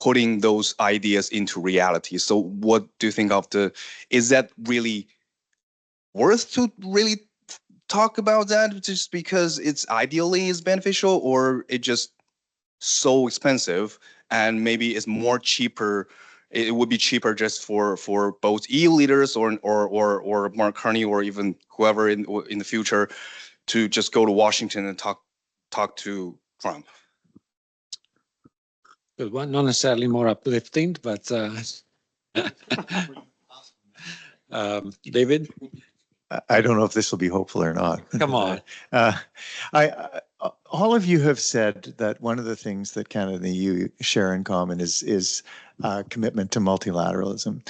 putting those ideas into reality. So what do you think of is that really worth to really talk about that just because it's ideally is beneficial, or it just so expensive and maybe it's more cheaper? It would be cheaper just for both EU leaders or Mark Carney or even whoever in the future to just go to Washington and talk to Trump. Good one, not necessarily more uplifting, but David? I don't know if this will be hopeful or not. Come on. All of you have said that one of the things that Canada and the EU share in common is commitment to multilateralism.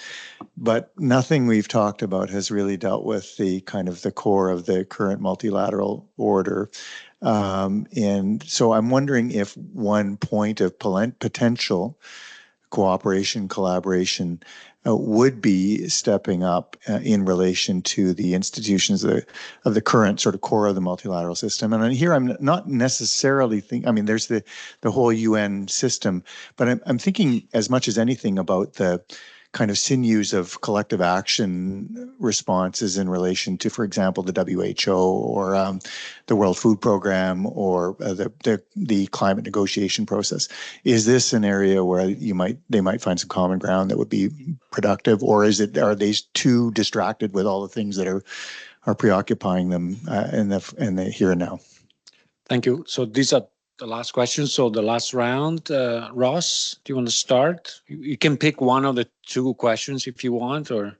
But nothing we've talked about has really dealt with the kind of the core of the current multilateral order. And so I'm wondering if one point of potential cooperation, collaboration would be stepping up in relation to the institutions of the current sort of core of the multilateral system. And here I'm not necessarily thinking, I mean, there's the whole UN system, but I'm thinking as much as anything about the kind of sinews of collective action responses in relation to, for example, the WHO or the World Food Program or the climate negotiation process. Is this an area where they might find some common ground that would be productive, or are they too distracted with all the things that are preoccupying them in the here and now? Thank you. So these are the last question. So the last round, Ross, do you want to start? You can pick one of the two questions if you want, or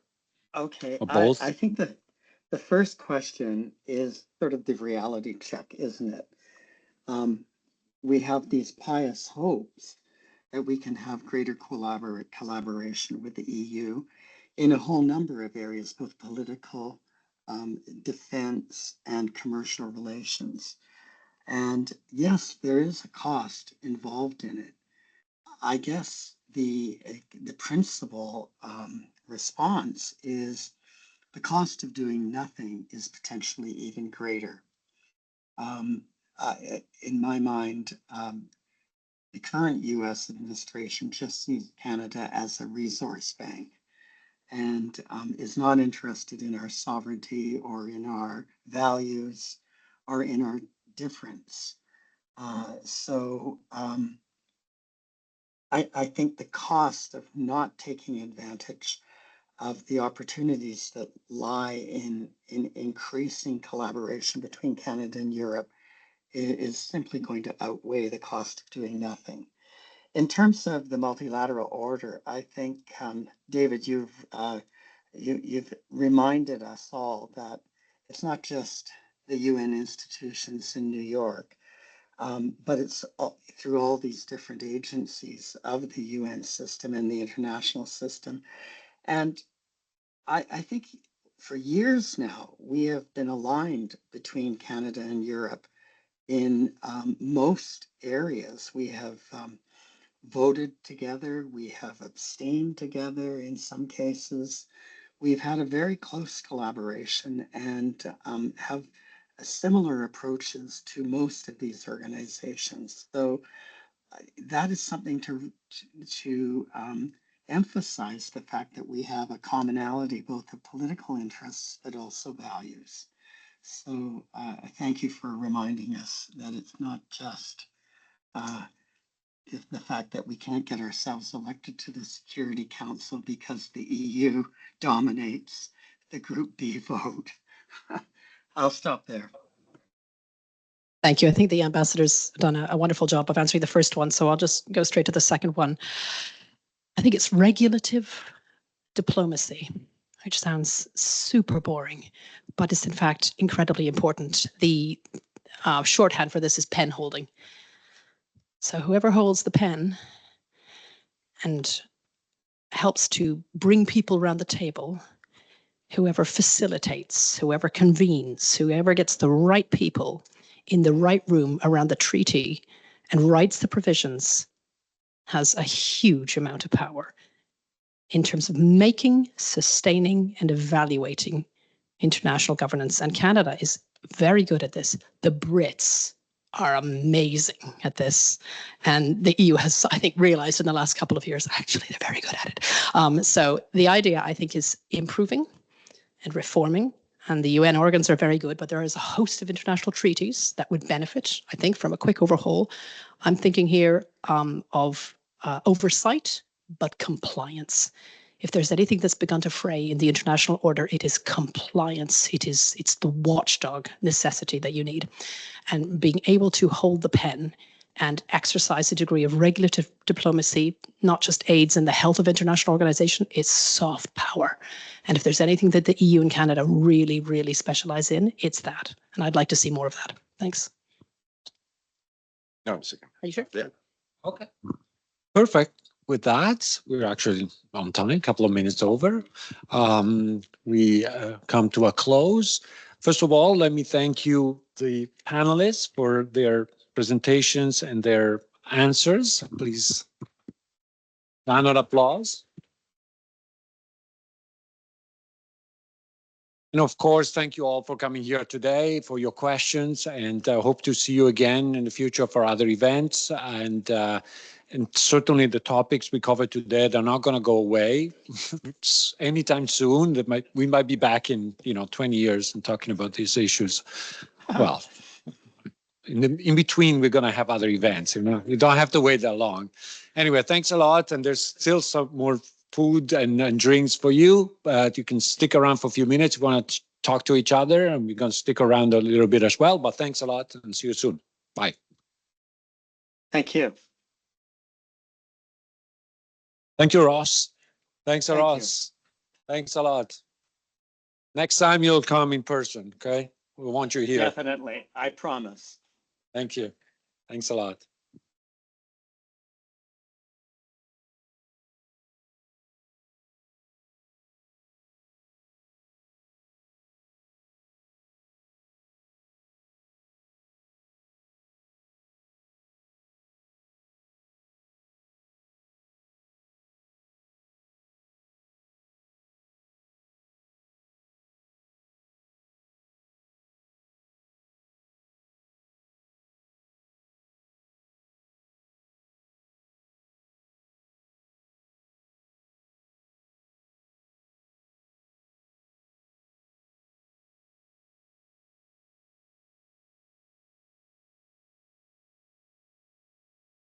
both. I think that the first question is sort of the reality check, isn't it? We have these pious hopes that we can have greater collaboration with the EU in a whole number of areas, both political, defense, and commercial relations. And yes, there is a cost involved in it. I guess the principal response is the cost of doing nothing is potentially even greater. In my mind, the current US administration just sees Canada as a resource bank and is not interested in our sovereignty or in our values or in our difference. So I think the cost of not taking advantage of the opportunities that lie in increasing collaboration between Canada and Europe is simply going to outweigh the cost of doing nothing. In terms of the multilateral order, I think, David, you've reminded us all that it's not just the UN institutions in New York, but it's through all these different agencies of the UN system and the international system. And I think for years now, we have been aligned between Canada and Europe in most areas. We have voted together, we have abstained together in some cases. We've had a very close collaboration and have similar approaches to most of these organizations. So that is something to emphasize the fact that we have a commonality, both of political interests, but also values. So thank you for reminding us that it's not just the fact that we can't get ourselves elected to the Security Council because the EU dominates the Group B vote. I'll stop there. Thank you. I think the ambassador's done a wonderful job of answering the first one, so I'll just go straight to the second one. I think it's regulative diplomacy, which sounds super boring, but it's in fact incredibly important. The shorthand for this is pen holding. So whoever holds the pen and helps to bring people around the table, whoever facilitates, whoever convenes, whoever gets the right people in the right room around the treaty and writes the provisions, has a huge amount of power in terms of making, sustaining, and evaluating international governance. And Canada is very good at this. The Brits are amazing at this. And the EU has, I think, realized in the last couple of years, actually, they're very good at it. So the idea, I think, is improving and reforming. And the UN organs are very good, but there is a host of international treaties that would benefit, I think, from a quick overhaul. I'm thinking here of oversight, but compliance. If there's anything that's begun to fray in the international order, it is compliance. It's the watchdog necessity that you need. And being able to hold the pen and exercise a degree of regulative diplomacy, not just aids in the health of international organization, it's soft power. And if there's anything that the EU and Canada really, really specialize in, it's that. And I'd like to see more of that. Thanks. No, I'm second. Are you sure? Yeah. Okay. Perfect. With that, we're actually on time, a couple of minutes over. We come to a close. First of all, let me thank you, the panelists, for their presentations and their answers. Please, round of applause. And of course, thank you all for coming here today, for your questions, and hope to see you again in the future for other events. And certainly the topics we covered today, they're not going to go away anytime soon. We might be back in 20 years and talking about these issues. Well, in between, we're going to have other events. You don't have to wait that long. Anyway, thanks a lot. And there's still some more food and drinks for you, but you can stick around for a few minutes. We want to talk to each other, and we're going to stick around a little bit as well. But thanks a lot, and see you soon. Bye. Thank you. Thank you, Ross. Thanks, Thank Ross. Thanks a lot. Next time you'll come in person, okay? We want you here. Definitely, I promise. Thank you. Thanks a lot.